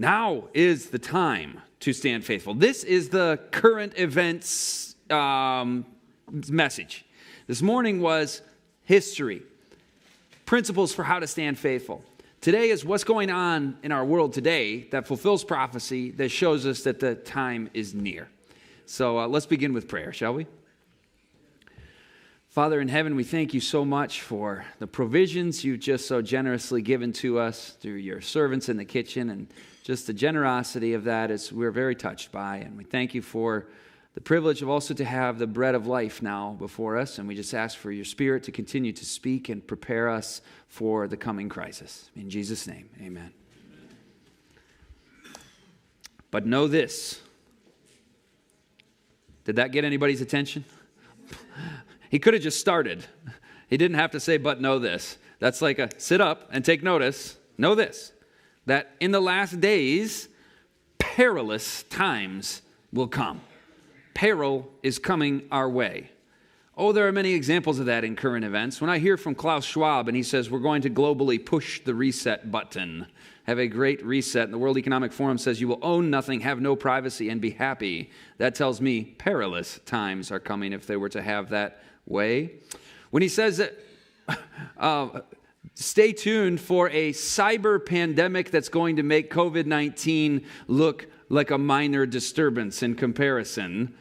Now is the time to stand faithful. This is the current events message. This morning was history, principles for how to stand faithful. Today is what's going on in our world today that fulfills prophecy, that shows us that the time is near. So let's begin with prayer, shall we? Father in heaven, we thank you so much for the provisions you've just so generously given to us through your servants in the kitchen, and just the generosity of that is we're very touched by. And we thank you for the privilege of also to have the bread of life now before us. And we just ask for your Spirit to continue to speak and prepare us for the coming crisis. In Jesus' name, amen. But know this. Did that get anybody's attention? He could have just started. He didn't have to say, but know this. That's like a sit up and take notice. Know this, that in the last days, perilous times will come. Peril is coming our way. Oh, there are many examples of that in current events. When I hear from Klaus Schwab and he says we're going to globally push the reset button, have a great reset, and the World Economic Forum says you will own nothing, have no privacy, and be happy, that tells me perilous times are coming if they were to have that way. When he says that stay tuned for a cyber pandemic that's going to make COVID-19 look like a minor disturbance in comparison,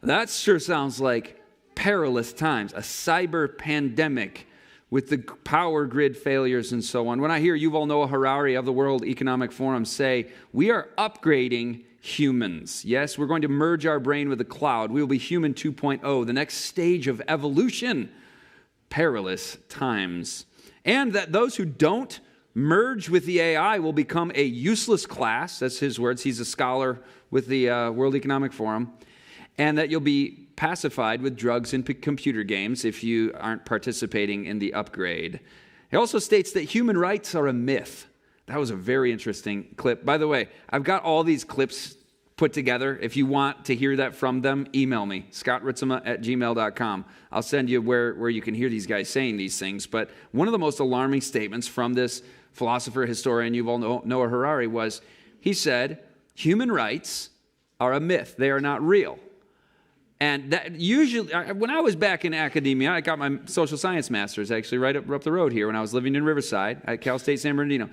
that sure sounds like perilous times, a cyber pandemic with the power grid failures and so on. When I hear Yuval Noah Harari of the World Economic Forum say, we are upgrading humans. Yes, we're going to merge our brain with the cloud. We will be human 2.0, the next stage of evolution. Perilous times. And that those who don't merge with the AI will become a useless class. That's his words. He's a scholar with the World Economic Forum. And that you'll be pacified with drugs and computer games if you aren't participating in the upgrade. He also states that human rights are a myth. That was a very interesting clip. By the way, I've got all these clips put together. If you want to hear that from them, email me, scottritsema@gmail.com. I'll send you where you can hear these guys saying these things. But one of the most alarming statements from this philosopher, historian, Yuval Noah Harari was, he said, human rights are a myth. They are not real. And that usually, when I was back in academia, I got my social science master's actually right up the road here when I was living in Riverside at Cal State San Bernardino.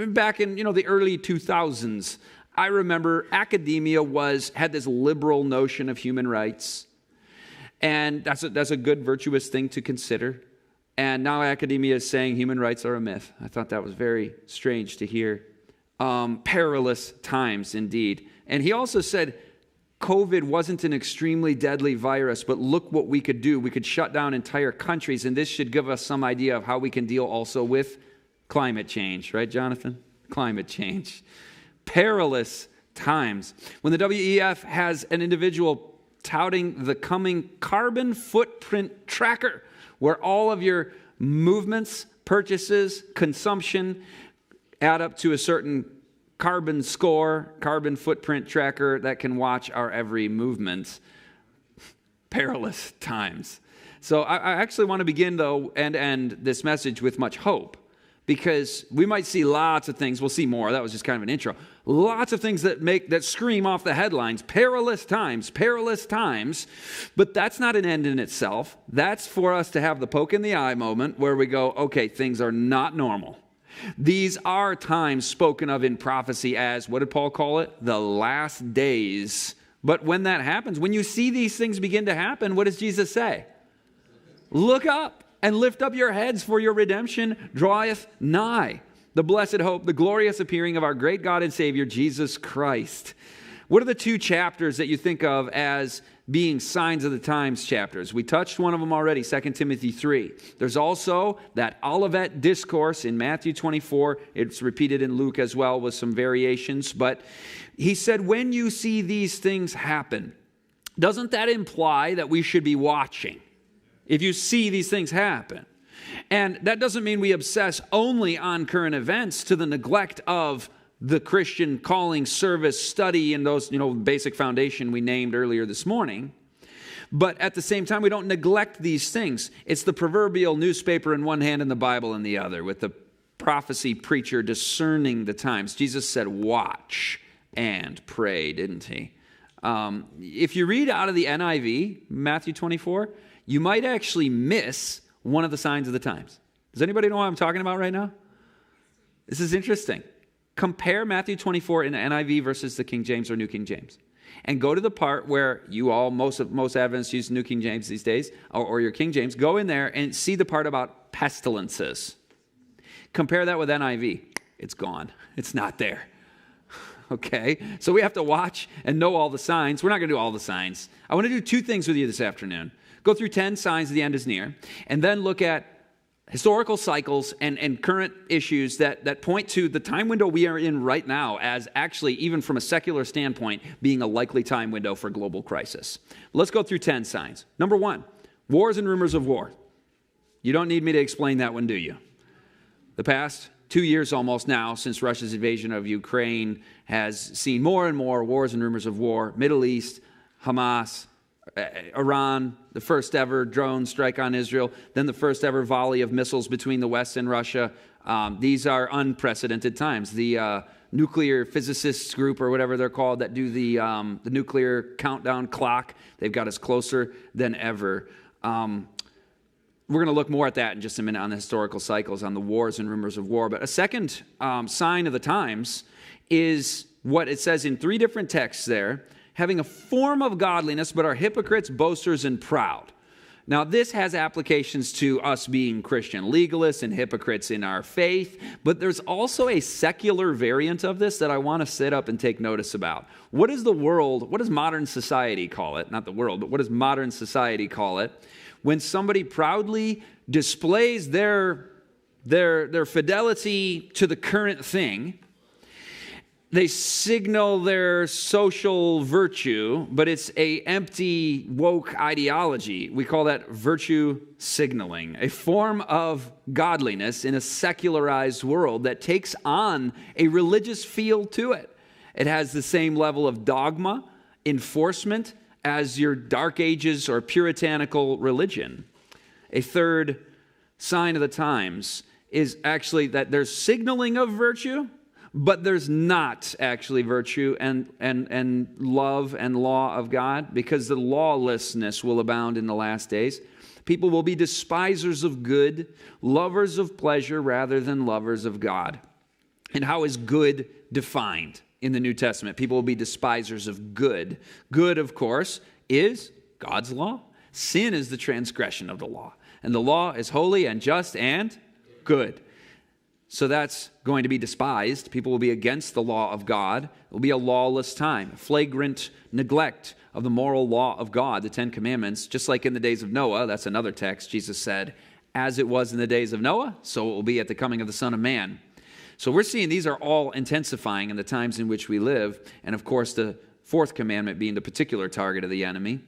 Back in the early 2000s, I remember academia had this liberal notion of human rights, and that's a good virtuous thing to consider. And now academia is saying human rights are a myth. I thought that was very strange to hear. Perilous times indeed. And he also said, COVID wasn't an extremely deadly virus, but look what we could do. We could shut down entire countries, and this should give us some idea of how we can deal also with climate change. Right, Jonathan? Climate change. Perilous times. When the WEF has an individual touting the coming carbon footprint tracker, where all of your movements, purchases, consumption add up to a certain carbon score, carbon footprint tracker that can watch our every movement. Perilous times. So I actually want to begin, though, and end this message with much hope, because we might see lots of things. We'll see more. That was just kind of an intro. Lots of things that scream off the headlines. Perilous times, perilous times. But that's not an end in itself. That's for us to have the poke in the eye moment where we go, okay, things are not normal. These are times spoken of in prophecy as, what did Paul call it? The last days. But when that happens, when you see these things begin to happen, what does Jesus say? Look up and lift up your heads, for your redemption draweth nigh. The blessed hope, the glorious appearing of our great God and Savior, Jesus Christ. What are the two chapters that you think of as being signs of the times chapters? We touched one of them already, 2 Timothy 3. There's also that Olivet discourse in Matthew 24. It's repeated in Luke as well with some variations. But he said, when you see these things happen, doesn't that imply that we should be watching? If you see these things happen. And that doesn't mean we obsess only on current events to the neglect of the Christian calling, service, study, and those, basic foundation we named earlier this morning. But at the same time, we don't neglect these things. It's the proverbial newspaper in one hand and the Bible in the other, with the prophecy preacher discerning the times. Jesus said, watch and pray, didn't he? If you read out of the NIV, Matthew 24, you might actually miss one of the signs of the times. Does anybody know what I'm talking about right now? This is interesting. Compare Matthew 24 in the NIV versus the King James or New King James. And go to the part where you all, most Adventists use New King James these days, or your King James. Go in there and see the part about pestilences. Compare that with NIV. It's gone. It's not there. Okay? So we have to watch and know all the signs. We're not going to do all the signs. I want to do two things with you this afternoon. Go through 10 signs the end is near, and then look at historical cycles and current issues that point to the time window we are in right now as actually, even from a secular standpoint, being a likely time window for global crisis. Let's go through 10 signs. Number 1, wars and rumors of war. You don't need me to explain that one, do you? The past 2 years almost now since Russia's invasion of Ukraine has seen more and more wars and rumors of war. Middle East, Hamas, Iran, the first ever drone strike on Israel, then the first ever volley of missiles between the West and Russia. These are unprecedented times. The nuclear physicists group, or whatever they're called, that do the nuclear countdown clock, they've got us closer than ever. We're going to look more at that in just a minute on the historical cycles, on the wars and rumors of war. But a second sign of the times is what it says in 3 different texts there: having a form of godliness, but are hypocrites, boasters, and proud. Now, this has applications to us being Christian legalists and hypocrites in our faith, but there's also a secular variant of this that I want to sit up and take notice about. What does modern society call it? Not the world, but what does modern society call it? When somebody proudly displays their fidelity to the current thing, they signal their social virtue, but it's a empty woke ideology. We call that virtue signaling, a form of godliness in a secularized world that takes on a religious feel to it. It has the same level of dogma, enforcement, as your Dark Ages or puritanical religion. A third sign of the times is actually that there's signaling of virtue, but there's not actually virtue and love and law of God, because the lawlessness will abound in the last days. People will be despisers of good, lovers of pleasure rather than lovers of God. And how is good defined in the New Testament? People will be despisers of good. Good, of course, is God's law. Sin is the transgression of the law. And the law is holy and just and good. So that's going to be despised. People will be against the law of God. It will be a lawless time, a flagrant neglect of the moral law of God, the 10 Commandments, just like in the days of Noah. That's another text. Jesus said, as it was in the days of Noah, so it will be at the coming of the Son of Man. So we're seeing these are all intensifying in the times in which we live. And of course, the 4th commandment being the particular target of the enemy.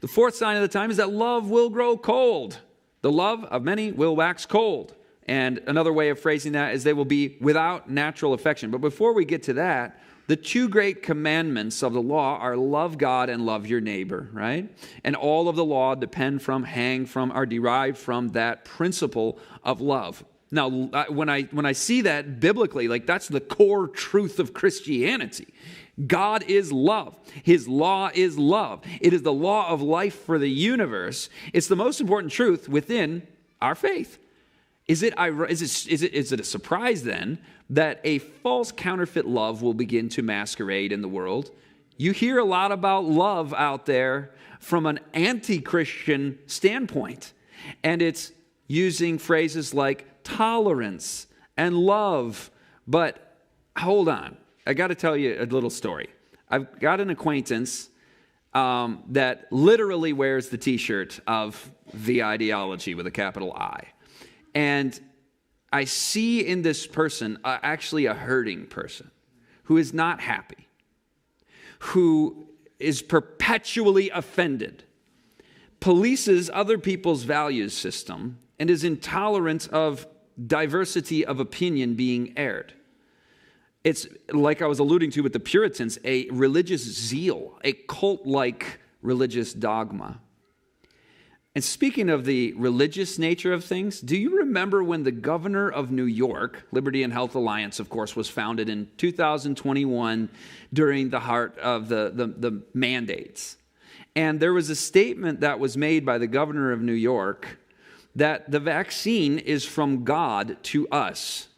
The 4th sign of the time is that love will grow cold. The love of many will wax cold. And another way of phrasing that is they will be without natural affection. But before we get to that, the 2 great commandments of the law are love God and love your neighbor, right? And all of the law are derived from that principle of love. Now, when I see that biblically, like that's the core truth of Christianity. God is love. His law is love. It is the law of life for the universe. It's the most important truth within our faith. Is it a surprise then that a false counterfeit love will begin to masquerade in the world? You hear a lot about love out there from an anti-Christian standpoint, and it's using phrases like tolerance and love. But hold on, I got to tell you a little story. I've got an acquaintance that literally wears the T-shirt of the ideology with a capital I. And I see in this person actually a hurting person who is not happy, who is perpetually offended, polices other people's value system, and is intolerant of diversity of opinion being aired. It's like I was alluding to with the Puritans, a religious zeal, a cult-like religious dogma. And speaking of the religious nature of things, do you remember when the governor of New York, Liberty and Health Alliance, of course, was founded in 2021 during the heart of the mandates? And there was a statement that was made by the governor of New York that the vaccine is from God to us.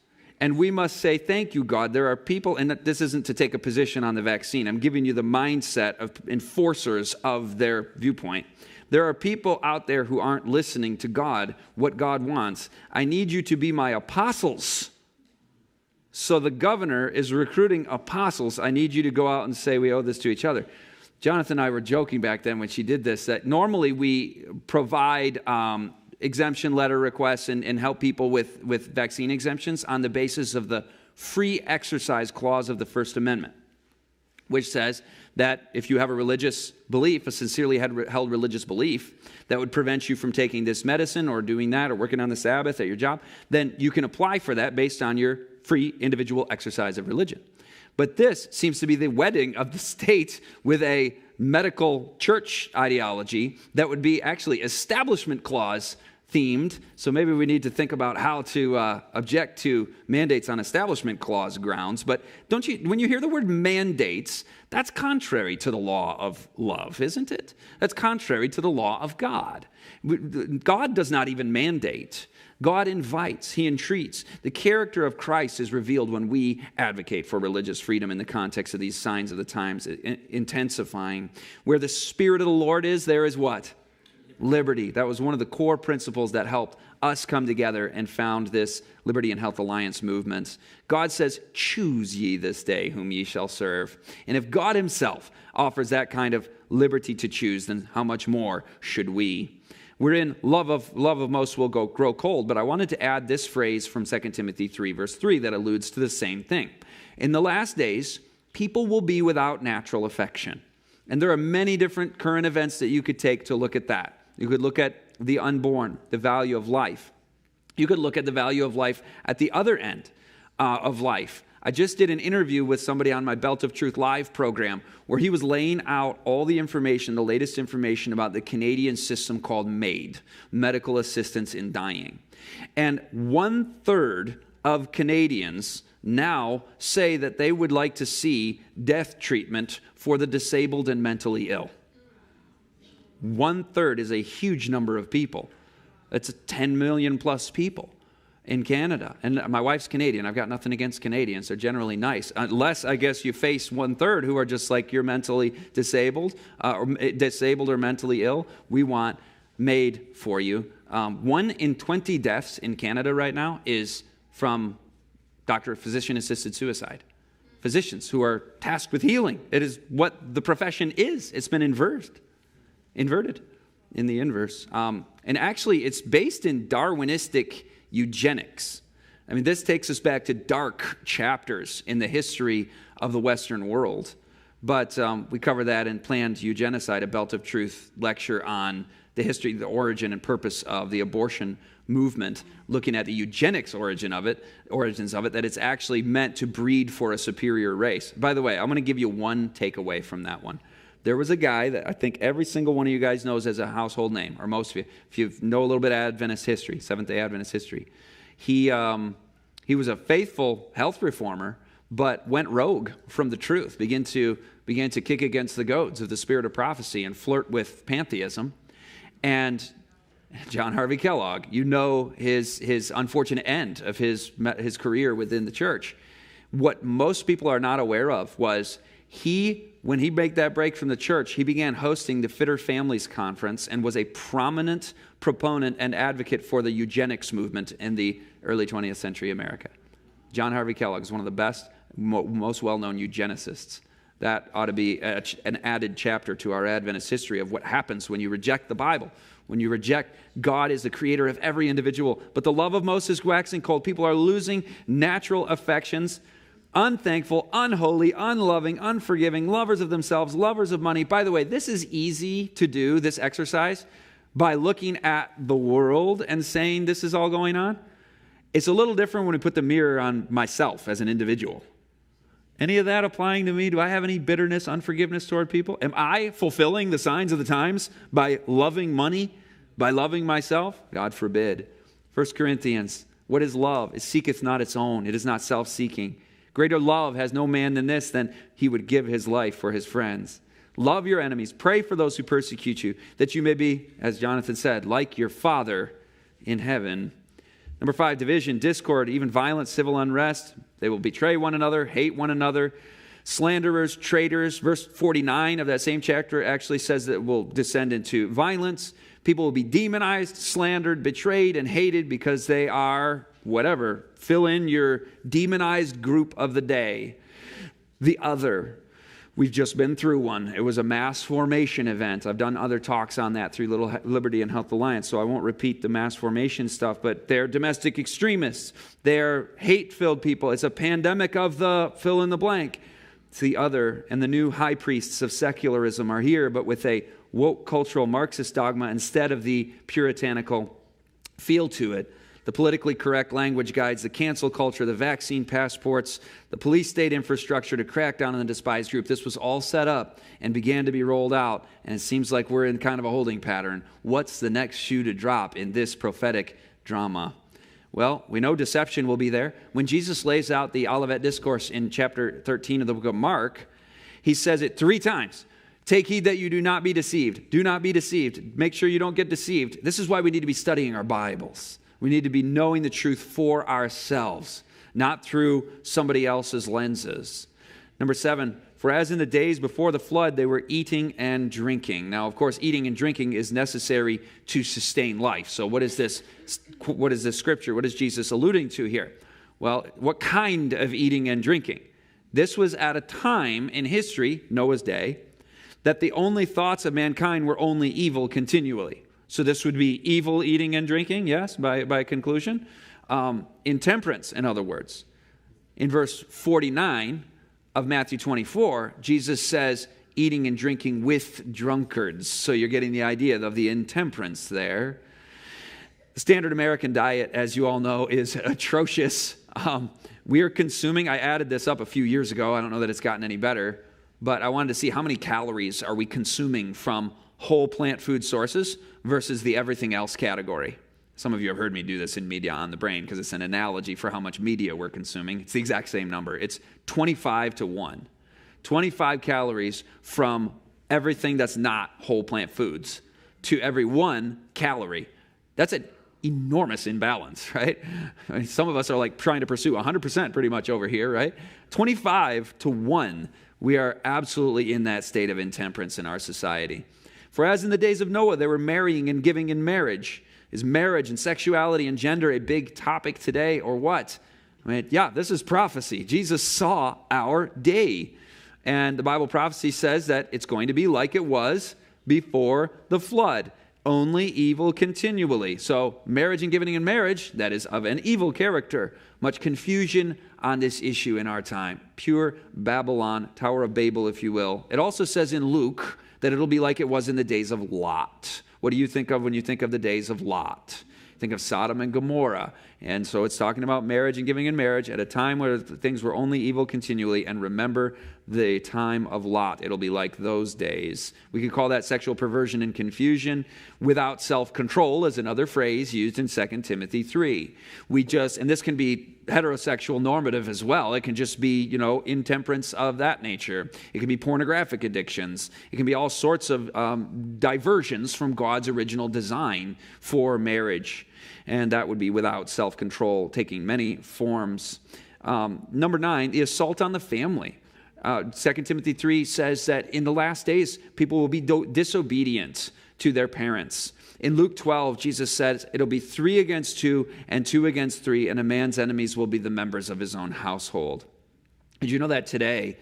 And we must say, thank you, God. There are people, and this isn't to take a position on the vaccine. I'm giving you the mindset of enforcers of their viewpoint. There are people out there who aren't listening to God, what God wants. I need you to be my apostles. So the governor is recruiting apostles. I need you to go out and say we owe this to each other. Jonathan and I were joking back then when she did this, that normally we provide exemption letter requests and help people with vaccine exemptions on the basis of the free exercise clause of the First Amendment, which says that if you have a religious belief, a sincerely held religious belief, that would prevent you from taking this medicine or doing that or working on the Sabbath at your job, then you can apply for that based on your free individual exercise of religion. But this seems to be the wedding of the state with a medical church ideology that would be actually establishment clause themed. So maybe we need to think about how to object to mandates on establishment clause grounds. But don't you, when you hear the word mandates, that's contrary to the law of love, isn't it? That's contrary to the law of God. God does not even mandate. God invites, he entreats. The character of Christ is revealed when we advocate for religious freedom in the context of these signs of the times intensifying. Where the Spirit of the Lord is, there is what? Liberty. That was one of the core principles that helped us come together and found this Liberty and Health Alliance movement. God says, choose ye this day whom ye shall serve. And if God himself offers that kind of liberty to choose, then how much more should we? We're in love of most will grow cold, but I wanted to add this phrase from 2 Timothy 3, verse 3 that alludes to the same thing. In the last days, people will be without natural affection. And there are many different current events that you could take to look at that. You could look at the unborn, the value of life. You could look at the value of life at the other end of life. I just did an interview with somebody on my Belt of Truth Live program where he was laying out all the information, the latest information about the Canadian system called MAID, Medical Assistance in Dying. And 1/3 of Canadians now say that they would like to see death treatment for the disabled and mentally ill. 1/3 is a huge number of people. That's 10 million plus people in Canada. And my wife's Canadian. I've got nothing against Canadians. They're generally nice. Unless, I guess, you face 1/3 who are just like you're mentally disabled or mentally ill. We want MAID for you. 1 in 20 deaths in Canada right now is from physician-assisted suicide. Physicians who are tasked with healing. It is what the profession is. It's been inverted in the inverse. And actually, it's based in Darwinistic eugenics. I mean, this takes us back to dark chapters in the history of the Western world. But we cover that in Planned Eugenicide, a Belt of Truth lecture on the history, the origin and purpose of the abortion movement, looking at the eugenics origins of it, that it's actually meant to breed for a superior race. By the way, I'm going to give you one takeaway from that one. There was a guy that I think every single one of you guys knows as a household name, or most of you, if you know a little bit of Adventist history, Seventh-day Adventist history. He was a faithful health reformer, but went rogue from the truth, began to kick against the goads of the spirit of prophecy and flirt with pantheism. And John Harvey Kellogg, you know his unfortunate end of his career within the church. What most people are not aware of was when he made that break from the church, he began hosting the Fitter Families Conference and was a prominent proponent and advocate for the eugenics movement in the early 20th century America. John Harvey Kellogg is one of the best, most well-known eugenicists. That ought to be an added chapter to our Adventist history of what happens when you reject the Bible, when you reject God as the creator of every individual. But the love of most is waxing cold. People are losing natural affections, unthankful, unholy, unloving, unforgiving, lovers of themselves, lovers of money. By the way, this is easy to do, this exercise, by looking at the world and saying this is all going on. It's a little different when we put the mirror on myself as an individual. Any of that applying to me? Do I have any bitterness, unforgiveness toward people? Am I fulfilling the signs of the times by loving money, By loving myself? God forbid. 1 Corinthians, what is love? It seeketh not its own. It is not self-seeking. Greater love has no man than this, than he would give his life for his friends. Love your enemies. Pray for those who persecute you, that you may be, as Jonathan said, like your Father in heaven. Number 5, division, discord, even violence, civil unrest. They will betray one another, hate one another. Slanderers, traitors. Verse 49 of that same chapter actually says that it will descend into violence. People will be demonized, slandered, betrayed, and hated because they are whatever. Fill in your demonized group of the day. The other. We've just been through one. It was a mass formation event. I've done other talks on that through Little Liberty and Health Alliance, so I won't repeat the mass formation stuff, but they're domestic extremists. They're hate-filled people. It's a pandemic of the fill in the blank. It's the other, and the new high priests of secularism are here, but with a woke cultural Marxist dogma instead of the puritanical feel to it. The politically correct language guides, the cancel culture, the vaccine passports, the police state infrastructure to crack down on the despised group. This was all set up and began to be rolled out, and it seems like we're in kind of a holding pattern. What's the next shoe to drop in this prophetic drama? Well, we know deception will be there. When Jesus lays out the Olivet Discourse in chapter 13 of the book of Mark, he says it 3 times. Take heed that you do not be deceived. Do not be deceived. Make sure you don't get deceived. This is why we need to be studying our Bibles. We need to be knowing the truth for ourselves, not through somebody else's lenses. Number 7, for as in the days before the flood, they were eating and drinking. Now, of course, eating and drinking is necessary to sustain life. So what is this scripture? What is Jesus alluding to here? Well, what kind of eating and drinking? This was at a time in history, Noah's day, that the only thoughts of mankind were only evil continually. So this would be evil eating and drinking, yes, by conclusion. Intemperance, in other words. In verse 49 of Matthew 24, Jesus says, eating and drinking with drunkards. So you're getting the idea of the intemperance there. The standard American diet, as you all know, is atrocious. We are consuming, I added this up a few years ago. I don't know that it's gotten any better, but I wanted to see how many calories are we consuming from whole plant food sources versus the everything else category. Some of you have heard me do this in Media on the Brain because it's an analogy for how much media we're consuming. It's the exact same number. It's 25 to 1. 25 calories from everything that's not whole plant foods to every 1 calorie. That's an enormous imbalance, right? I mean, some of us are like trying to pursue 100% pretty much over here, right? 25 to 1. We are absolutely in that state of intemperance in our society. For as in the days of Noah, they were marrying and giving in marriage. Is marriage and sexuality and gender a big topic today or what? I mean, yeah, this is prophecy. Jesus saw our day. And the Bible prophecy says that it's going to be like it was before the flood. Only evil continually. So marriage and giving in marriage, that is of an evil character. Much confusion on this issue in our time. Pure Babylon, Tower of Babel, if you will. It also says in Luke that it'll be like it was in the days of Lot. What do you think of when you think of the days of Lot? Think of Sodom and Gomorrah. And so it's talking about marriage and giving in marriage at a time where things were only evil continually. And remember the time of Lot. It'll be like those days. We could call that sexual perversion and confusion without self-control, as another phrase used in 2 Timothy 3. And this can be heterosexual normative as well. It can just be, intemperance of that nature. It can be pornographic addictions. It can be all sorts of diversions from God's original design for marriage. And that would be without self-control, taking many forms. Number 9, the assault on the family. 2 Timothy 3 says that in the last days, people will be disobedient to their parents. In Luke 12, Jesus says it'll be 3 against 2 and 2 against 3, and a man's enemies will be the members of his own household. Did you know that today,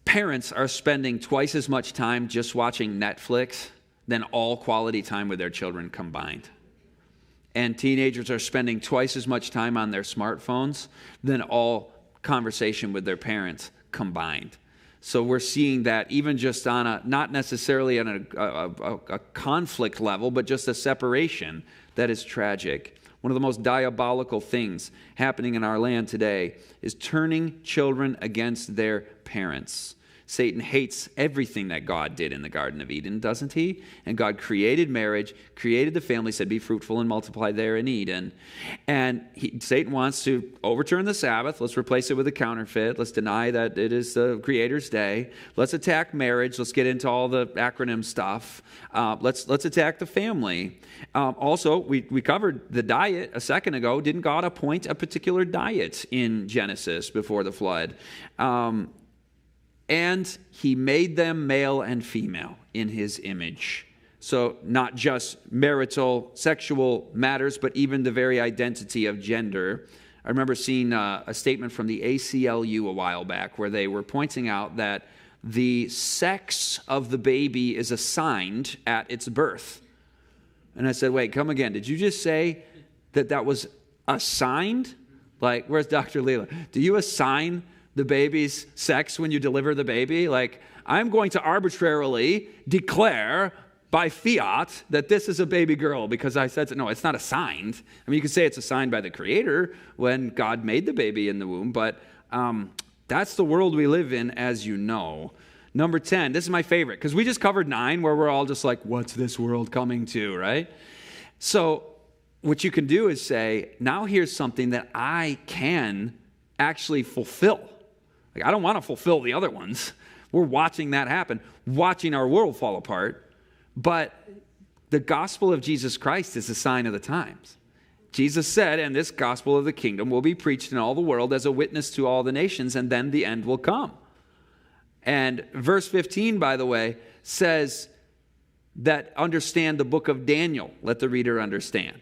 parents are spending twice as much time just watching Netflix than all quality time with their children combined? And teenagers are spending twice as much time on their smartphones than all conversation with their parents combined. So we're seeing that even just on not necessarily on a conflict level, but just a separation that is tragic. One of the most diabolical things happening in our land today is turning children against their parents. Satan hates everything that God did in the Garden of Eden, doesn't he? And God created marriage, created the family, said, be fruitful and multiply there in Eden. And Satan wants to overturn the Sabbath. Let's replace it with a counterfeit. Let's deny that it is the Creator's day. Let's attack marriage. Let's get into all the acronym stuff. Let's attack the family. Also, we covered the diet a second ago. Didn't God appoint a particular diet in Genesis before the flood? And he made them male and female in his image. So not just marital, sexual matters, but even the very identity of gender. I remember seeing a statement from the ACLU a while back where they were pointing out that the sex of the baby is assigned at its birth. And I said, wait, come again. Did you just say that was assigned? Like, where's Dr. Leela? Do you assign the baby's sex when you deliver the baby? Like, I'm going to arbitrarily declare by fiat that this is a baby girl because I said so. No, it's not assigned. I mean, you could say it's assigned by the Creator when God made the baby in the womb, but that's the world we live in, as you know. Number 10, this is my favorite, because we just covered 9 where we're all just like, what's this world coming to, right? So what you can do is say, now here's something that I can actually fulfill. Like, I don't want to fulfill the other ones. We're watching that happen, watching our world fall apart. But the gospel of Jesus Christ is a sign of the times. Jesus said, and this gospel of the kingdom will be preached in all the world as a witness to all the nations, and then the end will come. And verse 15, by the way, says that understand the book of Daniel. Let the reader understand.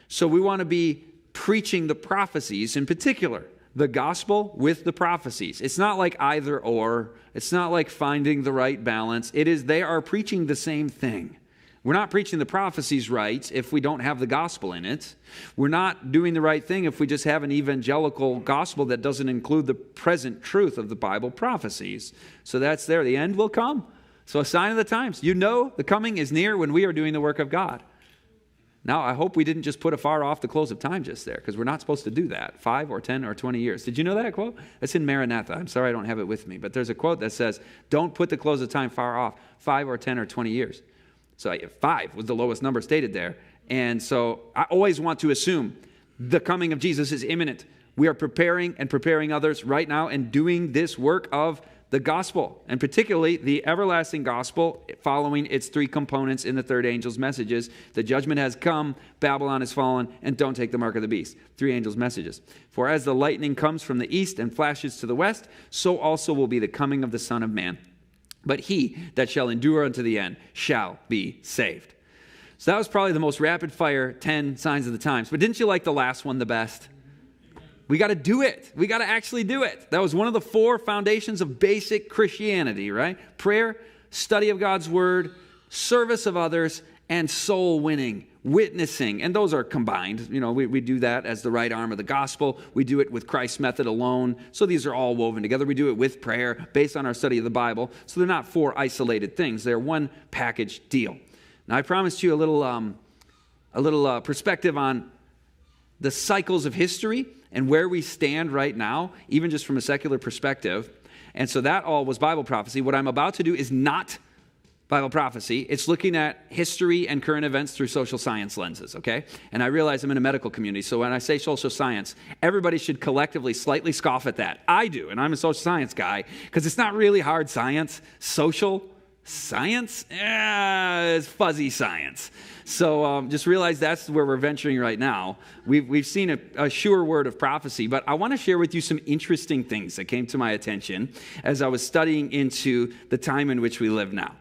So we want to be preaching the prophecies in particular. The gospel with the prophecies. It's not like either or. It's not like finding the right balance. It is they are preaching the same thing. We're not preaching the prophecies right if we don't have the gospel in it. We're not doing the right thing if we just have an evangelical gospel that doesn't include the present truth of the Bible prophecies. So that's there. The end will come. So a sign of the times. You know the coming is near when we are doing the work of God. Now, I hope we didn't just put a far off the close of time just there, because we're not supposed to do that. 5 or 10 or 20 years. Did you know that quote? It's in Maranatha. I'm sorry I don't have it with me. But there's a quote that says, don't put the close of time far off, 5 or 10 or 20 years. So 5 was the lowest number stated there. And so I always want to assume the coming of Jesus is imminent. We are preparing and preparing others right now and doing this work of the gospel, and particularly the everlasting gospel, following its 3 components in the third angel's messages. The judgment has come, Babylon is fallen, and don't take the mark of the beast. 3 angels' messages. For as the lightning comes from the east and flashes to the west, so also will be the coming of the Son of Man. But he that shall endure unto the end shall be saved. So that was probably the most rapid fire 10 signs of the times. But didn't you like the last one the best? We got to do it. We got to actually do it. That was one of the 4 foundations of basic Christianity, right? Prayer, study of God's word, service of others, and soul winning, witnessing. And those are combined. You know, we do that as the right arm of the gospel. We do it with Christ's method alone. So these are all woven together. We do it with prayer based on our study of the Bible. So they're not 4 isolated things. They're one package deal. Now, I promised you a little perspective on the cycles of history and where we stand right now, even just from a secular perspective. And so that all was Bible prophecy. What I'm about to do is not Bible prophecy. It's looking at history and current events through social science lenses, okay? And I realize I'm in a medical community, so when I say social science, everybody should collectively slightly scoff at that. I do, and I'm a social science guy, because it's not really hard science. Social science? It's fuzzy science. So just realize that's where we're venturing right now. We've seen a sure word of prophecy, but I want to share with you some interesting things that came to my attention as I was studying into the time in which we live now.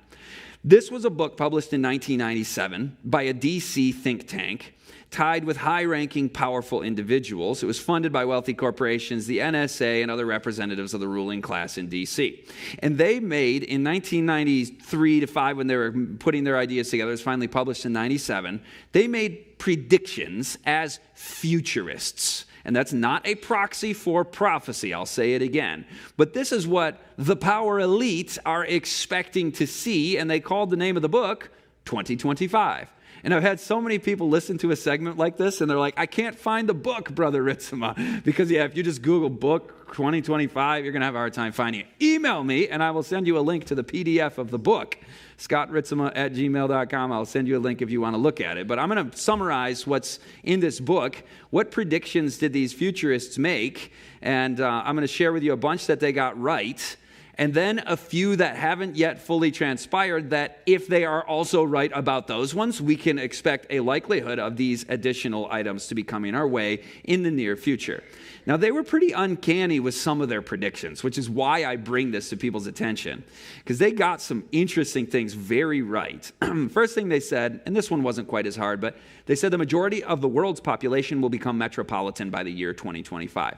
This was a book published in 1997 by a DC think tank tied with high-ranking, powerful individuals. It was funded by wealthy corporations, the NSA, and other representatives of the ruling class in D.C. And they made, in 1993 to 5, when they were putting their ideas together, it was finally published in 97, they made predictions as futurists. And that's not a proxy for prophecy, I'll say it again. But this is what the power elite are expecting to see, and they called the name of the book 2025. And I've had so many people listen to a segment like this, and they're like, I can't find the book, Brother Ritsema. Because, if you just Google book 2025, you're going to have a hard time finding it. Email me, and I will send you a link to the PDF of the book, scottritsema@gmail.com. I'll send you a link if you want to look at it. But I'm going to summarize what's in this book. What predictions did these futurists make? And I'm going to share with you a bunch that they got right, and then a few that haven't yet fully transpired, that if they are also right about those ones, we can expect a likelihood of these additional items to be coming our way in the near future. Now, they were pretty uncanny with some of their predictions, which is why I bring this to people's attention, because they got some interesting things very right. First thing they said, and this one wasn't quite as hard, but they said the majority of the world's population will become metropolitan by the year 2025.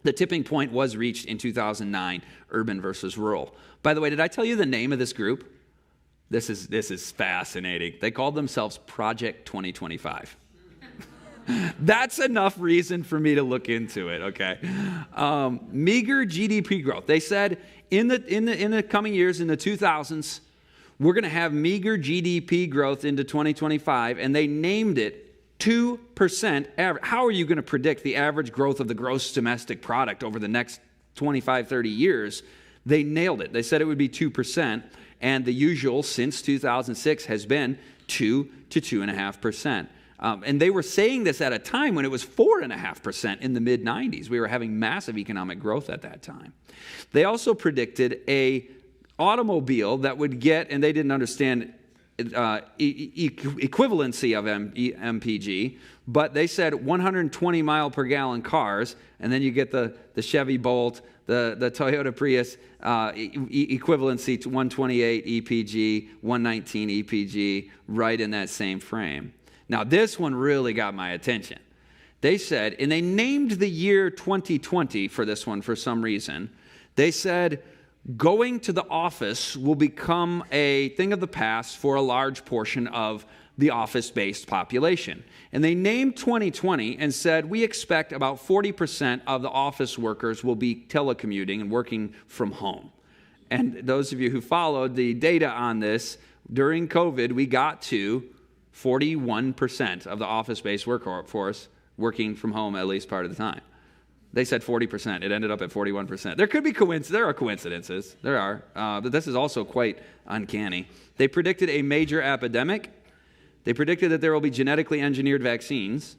The tipping point was reached in 2009, urban versus rural. By the way, did I tell you the name of this group? This is fascinating. They called themselves Project 2025. That's enough reason for me to look into it, okay? Meager GDP growth. They said in the coming years, in the 2000s, we're going to have meager GDP growth into 2025, and they named it 2% average. How are you going to predict the average growth of the gross domestic product over the next 25, 30 years? They nailed it. They said it would be 2%, and the usual since 2006 has been 2 to 2.5%. And they were saying this at a time when it was 4.5% in the mid-90s. We were having massive economic growth at that time. They also predicted a automobile that would get, and they didn't understand equivalency of MPG, but they said 120 mile per gallon cars, and then you get the Chevy Bolt, the Toyota Prius, equivalency to 128 EPG, 119 EPG, right in that same frame. Now, this one really got my attention. They said, and they named the year 2020 for this one for some reason. They said, going to the office will become a thing of the past for a large portion of the office-based population. And they named 2020 and said, we expect about 40% of the office workers will be telecommuting and working from home. And those of you who followed the data on this, during COVID, we got to 41% of the office-based workforce working from home at least part of the time. They said 40%. It ended up at 41%. There could be there are coincidences. There are. But this is also quite uncanny. They predicted a major epidemic. They predicted that there will be genetically engineered vaccines.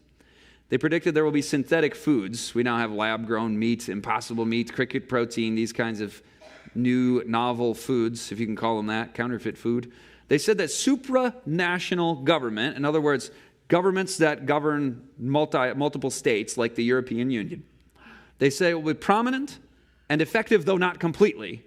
They predicted there will be synthetic foods. We now have lab-grown meat, impossible meat, cricket protein, these kinds of new novel foods, if you can call them that, counterfeit food. They said that supranational government, in other words, governments that govern multiple states like the European Union, they say it will be prominent and effective, though not completely.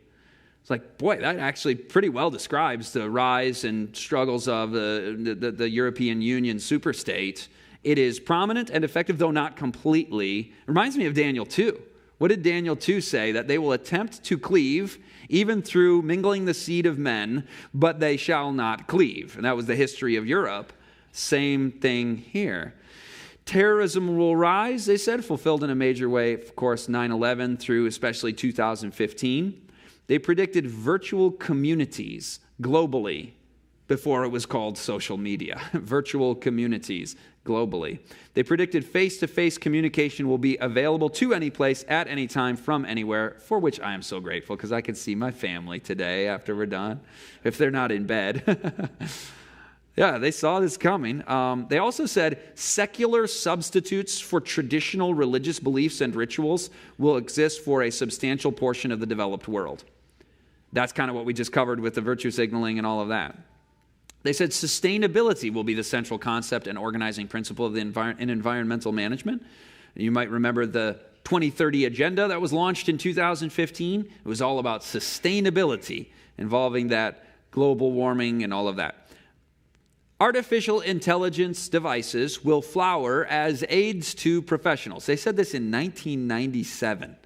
It's like, boy, that actually pretty well describes the rise and struggles of the European Union superstate. It is prominent and effective, though not completely. It reminds me of Daniel 2. What did Daniel 2 say? That they will attempt to cleave, even through mingling the seed of men, but they shall not cleave. And that was the history of Europe. Same thing here. Terrorism will rise, they said, fulfilled in a major way, of course, 9/11 through especially 2015. They predicted virtual communities globally before it was called social media. Virtual communities globally. They predicted face-to-face communication will be available to any place, at any time, from anywhere, for which I am so grateful, because I can see my family today after we're done, if they're not in bed. Yeah, they saw this coming. They also said secular substitutes for traditional religious beliefs and rituals will exist for a substantial portion of the developed world. That's kind of what we just covered with the virtue signaling and all of that. They said sustainability will be the central concept and organizing principle of in environmental management. You might remember the 2030 agenda that was launched in 2015. It was all about sustainability, involving that global warming and all of that. Artificial intelligence devices will flower as aids to professionals. They said this in 1997.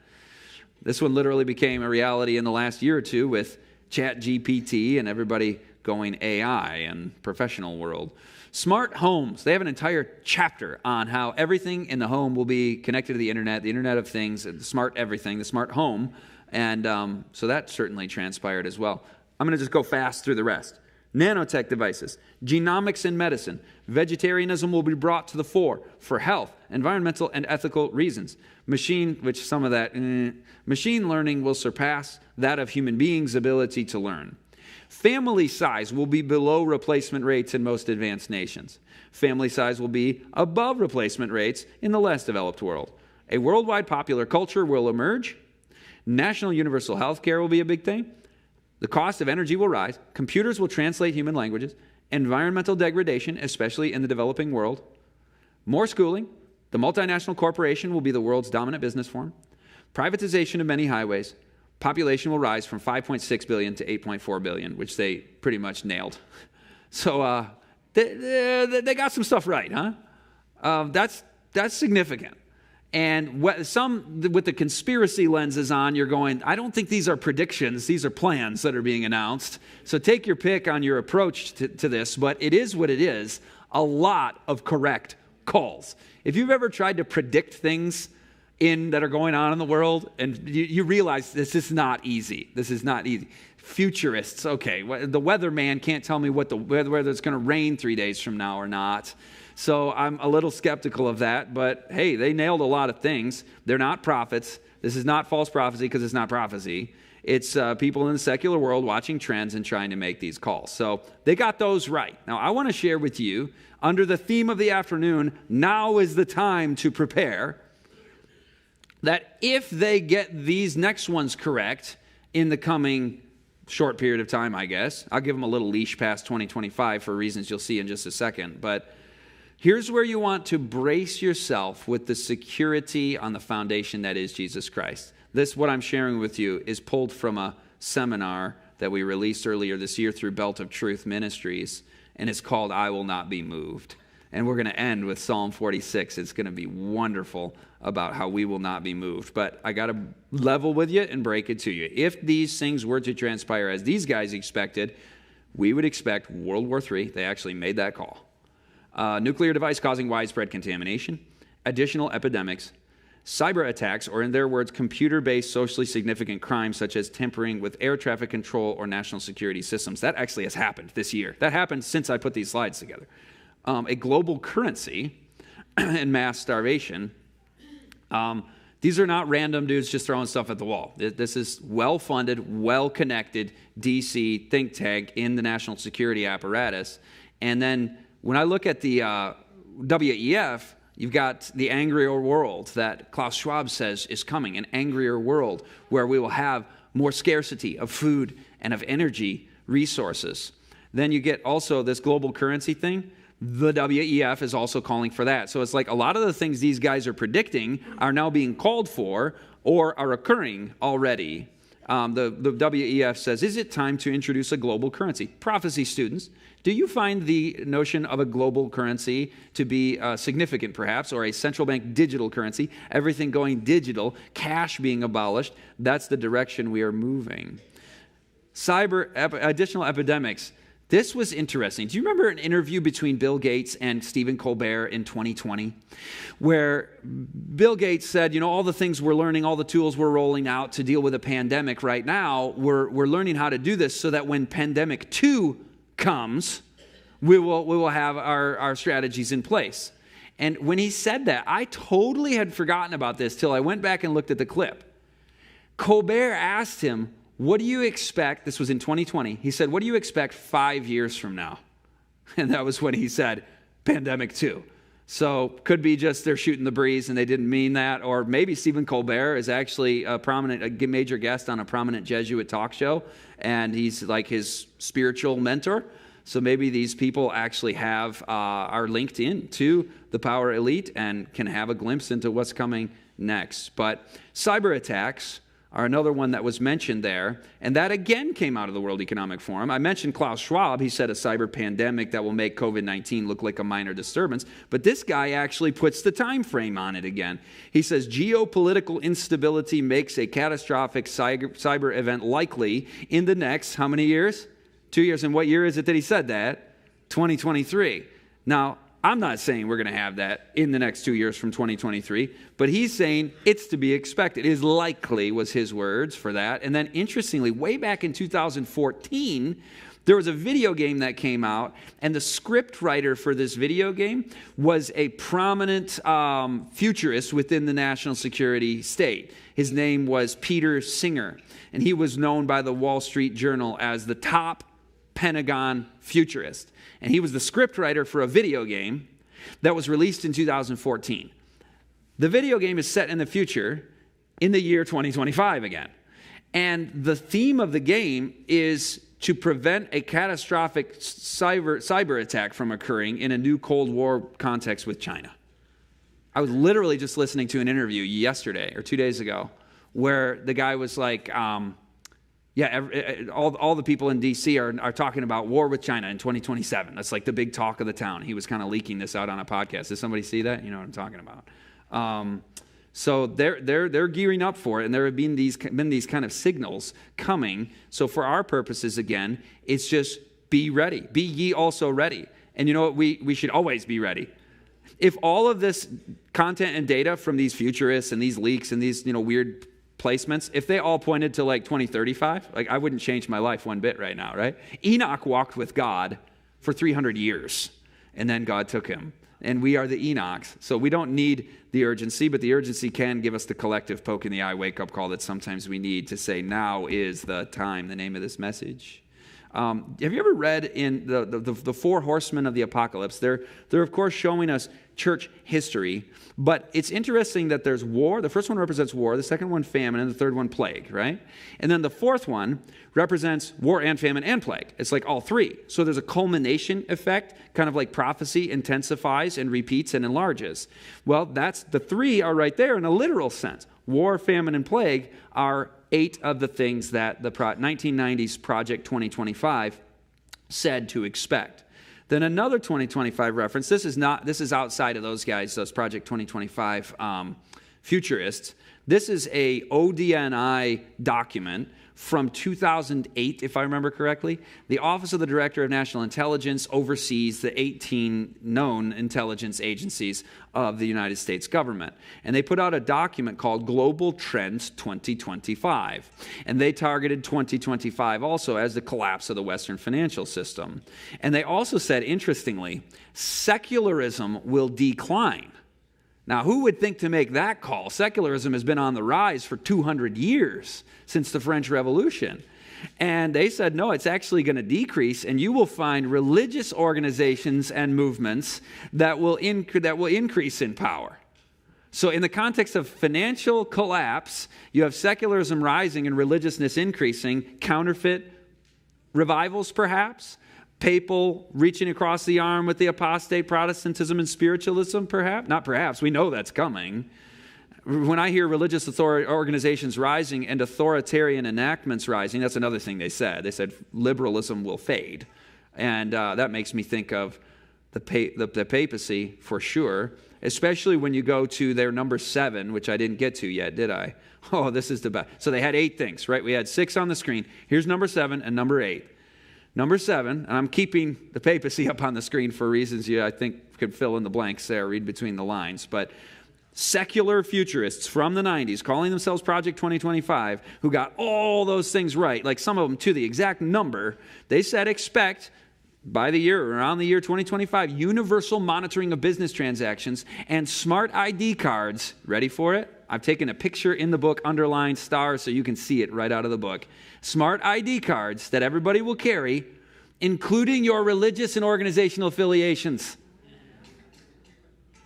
This one literally became a reality in the last year or two with ChatGPT and everybody going AI and professional world. Smart homes. They have an entire chapter on how everything in the home will be connected to the Internet of Things, the smart everything, the smart home. And so that certainly transpired as well. I'm going to just go fast through the rest. nanotech devices, genomics and medicine. Vegetarianism will be brought to the fore for health, environmental, and ethical reasons. Machine learning will surpass that of human beings' ability to learn. Family size will be below replacement rates in most advanced nations. Family size will be above replacement rates in the less developed world. A worldwide popular culture will emerge. National universal health care will be a big thing. The cost of energy will rise. Computers will translate human languages. Environmental degradation, especially in the developing world. More schooling. The multinational corporation will be the world's dominant business form. Privatization of many highways. Population will rise from 5.6 billion to 8.4 billion, which they pretty much nailed. So they got some stuff right, huh? That's significant. And some with the conspiracy lenses on, you're going, I don't think these are predictions. These are plans that are being announced. So take your pick on your approach to this, but it is what it is. A lot of correct calls. If you've ever tried to predict things that are going on in the world, and you realize this is not easy. This is not easy. Futurists, okay, the weatherman can't tell me whether it's going to rain 3 days from now or not. So I'm a little skeptical of that, but hey, they nailed a lot of things. They're not prophets. This is not false prophecy because it's not prophecy. It's people in the secular world watching trends and trying to make these calls. So they got those right. Now I want to share with you, under the theme of the afternoon, now is the time to prepare, that if they get these next ones correct in the coming short period of time, I guess, I'll give them a little leash past 2025 for reasons you'll see in just a second, but here's where you want to brace yourself with the security on the foundation that is Jesus Christ. What I'm sharing with you is pulled from a seminar that we released earlier this year through Belt of Truth Ministries, and it's called I Will Not Be Moved. And we're going to end with Psalm 46. It's going to be wonderful about how we will not be moved. But I got to level with you and break it to you. If these things were to transpire as these guys expected, we would expect World War III. They actually made that call. Nuclear device causing widespread contamination, additional epidemics, cyber attacks, or in their words, computer-based socially significant crimes such as tampering with air traffic control or national security systems. That actually has happened this year. That happened since I put these slides together. A global currency and mass starvation. These are not random dudes just throwing stuff at the wall. This is well-funded, well-connected DC think tank in the national security apparatus. And then when I look at the WEF, you've got the angrier world that Klaus Schwab says is coming, an angrier world where we will have more scarcity of food and of energy resources. Then you get also this global currency thing. The WEF is also calling for that. So it's like a lot of the things these guys are predicting are now being called for or are occurring already. The WEF says, is it time to introduce a global currency? Prophecy students, do you find the notion of a global currency to be significant perhaps, or a central bank digital currency, everything going digital, cash being abolished? That's the direction we are moving. Additional epidemics. This was interesting. Do you remember an interview between Bill Gates and Stephen Colbert in 2020 where Bill Gates said, you know, all the things we're learning, all the tools we're rolling out to deal with a pandemic right now, we're learning how to do this so that when pandemic 2 comes, we will have our strategies in place. And when he said that, I totally had forgotten about this till I went back and looked at the clip. Colbert asked him, what do you expect? This was in 2020. He said, what do you expect 5 years from now? And that was when he said, pandemic 2. So could be just they're shooting the breeze and they didn't mean that. Or maybe Stephen Colbert is actually a major guest on a prominent Jesuit talk show. And he's like his spiritual mentor. So maybe these people actually are linked in to the power elite and can have a glimpse into what's coming next. But cyber attacks are another one that was mentioned there, and that again came out of the World Economic Forum. I mentioned Klaus Schwab. He said a cyber pandemic that will make COVID-19 look like a minor disturbance, but this guy actually puts the time frame on it again. He says geopolitical instability makes a catastrophic cyber event likely in the next, how many years? 2 years. And what year is it that he said that? 2023. Now, I'm not saying we're going to have that in the next 2 years from 2023, but he's saying it's to be expected. It is likely, was his words for that. And then interestingly, way back in 2014, There was a video game that came out, and the script writer for this video game was a prominent futurist within the national security state. His name was Peter Singer, and he was known by the Wall Street Journal as the top Pentagon futurist. And he was the script writer for a video game that was released in 2014. The video game is set in the future in the year 2025 again. And the theme of the game is to prevent a catastrophic cyber attack from occurring in a new Cold War context with China. I was literally just listening to an interview yesterday or 2 days ago where the guy was like, all the people in D.C. are talking about war with China in 2027. That's like the big talk of the town. He was kind of leaking this out on a podcast. Did somebody see that? You know what I'm talking about. So they're gearing up for it, and there have been these kind of signals coming. So for our purposes, again, it's just be ready. Be ye also ready. And you know what? We should always be ready. If all of this content and data from these futurists and these leaks and these weird placements, if they all pointed to like 2035, like I wouldn't change my life one bit right now, right? Enoch walked with God for 300 years, and then God took him. And we are the Enochs. So we don't need the urgency, but the urgency can give us the collective poke in the eye wake-up call that sometimes we need to say, now is the time, the name of this message. Have you ever read in the four horsemen of the apocalypse? They're of course showing us church history, but it's interesting that there's war. The first one represents war, the second one famine, and the third one plague, right? And then the fourth one represents war and famine and plague. It's like all three. So there's a culmination effect, kind of like prophecy intensifies and repeats and enlarges. Well, the three are right there in a literal sense. War, famine, and plague are 8 of the things that the 1990s Project 2025 said to expect. Then another 2025 reference, this is outside of those guys, those Project 2025 futurists. This is a ODNI document from 2008, if I remember correctly. The Office of the Director of National Intelligence oversees the 18 known intelligence agencies of the United States government. And they put out a document called Global Trends 2025. And they targeted 2025 also as the collapse of the Western financial system. And they also said, interestingly, secularism will decline. Now, who would think to make that call? Secularism has been on the rise for 200 years since the French Revolution. And they said, no, it's actually going to decrease, and you will find religious organizations and movements that will increase in power. So in the context of financial collapse, you have secularism rising and religiousness increasing, counterfeit revivals perhaps, papal reaching across the arm with the apostate Protestantism and spiritualism, perhaps? Not perhaps, we know that's coming. When I hear religious organizations rising and authoritarian enactments rising, that's another thing they said. They said liberalism will fade. And that makes me think of the papacy for sure, especially when you go to their number 7, which I didn't get to yet, did I? Oh, this is the best. So they had 8 things, right? We had 6 on the screen. Here's number 7 and number 8. Number 7, and I'm keeping the papacy up on the screen for reasons you, I think, could fill in the blanks there, read between the lines. But secular futurists from the 90s, calling themselves Project 2025, who got all those things right, like some of them to the exact number, they said expect, by the year, around the year 2025, universal monitoring of business transactions and smart ID cards. Ready for it? I've taken a picture in the book, underlined stars, so you can see it right out of the book. Smart ID cards that everybody will carry, including your religious and organizational affiliations.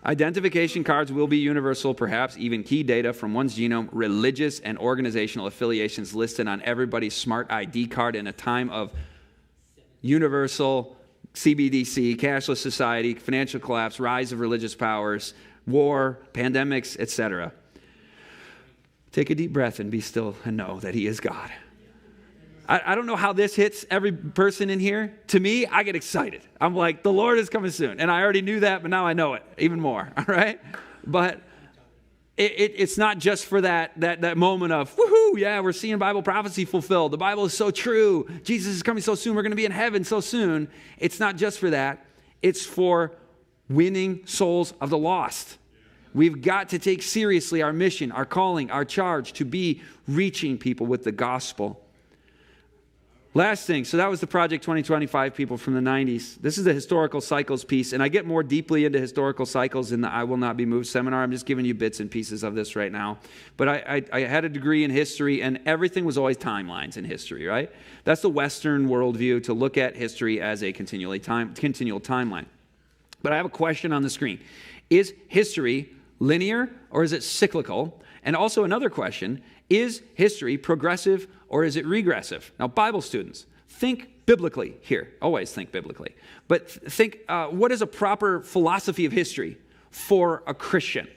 Identification cards will be universal, perhaps even key data from one's genome, religious and organizational affiliations listed on everybody's smart ID card in a time of universal CBDC, cashless society, financial collapse, rise of religious powers, war, pandemics, etc. Take a deep breath and be still and know that He is God. I don't know how this hits every person in here. To me, I get excited. I'm like, the Lord is coming soon. And I already knew that, but now I know it even more, all right? But it's not just for that moment of, woohoo, yeah, we're seeing Bible prophecy fulfilled. The Bible is so true. Jesus is coming so soon. We're going to be in heaven so soon. It's not just for that. It's for winning souls of the lost. We've got to take seriously our mission, our calling, our charge to be reaching people with the gospel. Last thing, so that was the Project 2025 people from the 90s. This is the historical cycles piece, and I get more deeply into historical cycles in the I Will Not Be Moved seminar. I'm just giving you bits and pieces of this right now. But I had a degree in history, and everything was always timelines in history, right? That's the Western worldview, to look at history as a continual timeline. But I have a question on the screen. Is history linear or is it cyclical? And also another question, is history progressive or is it regressive? Now, Bible students, think biblically here. Always think biblically. But think, what is a proper philosophy of history for a Christian?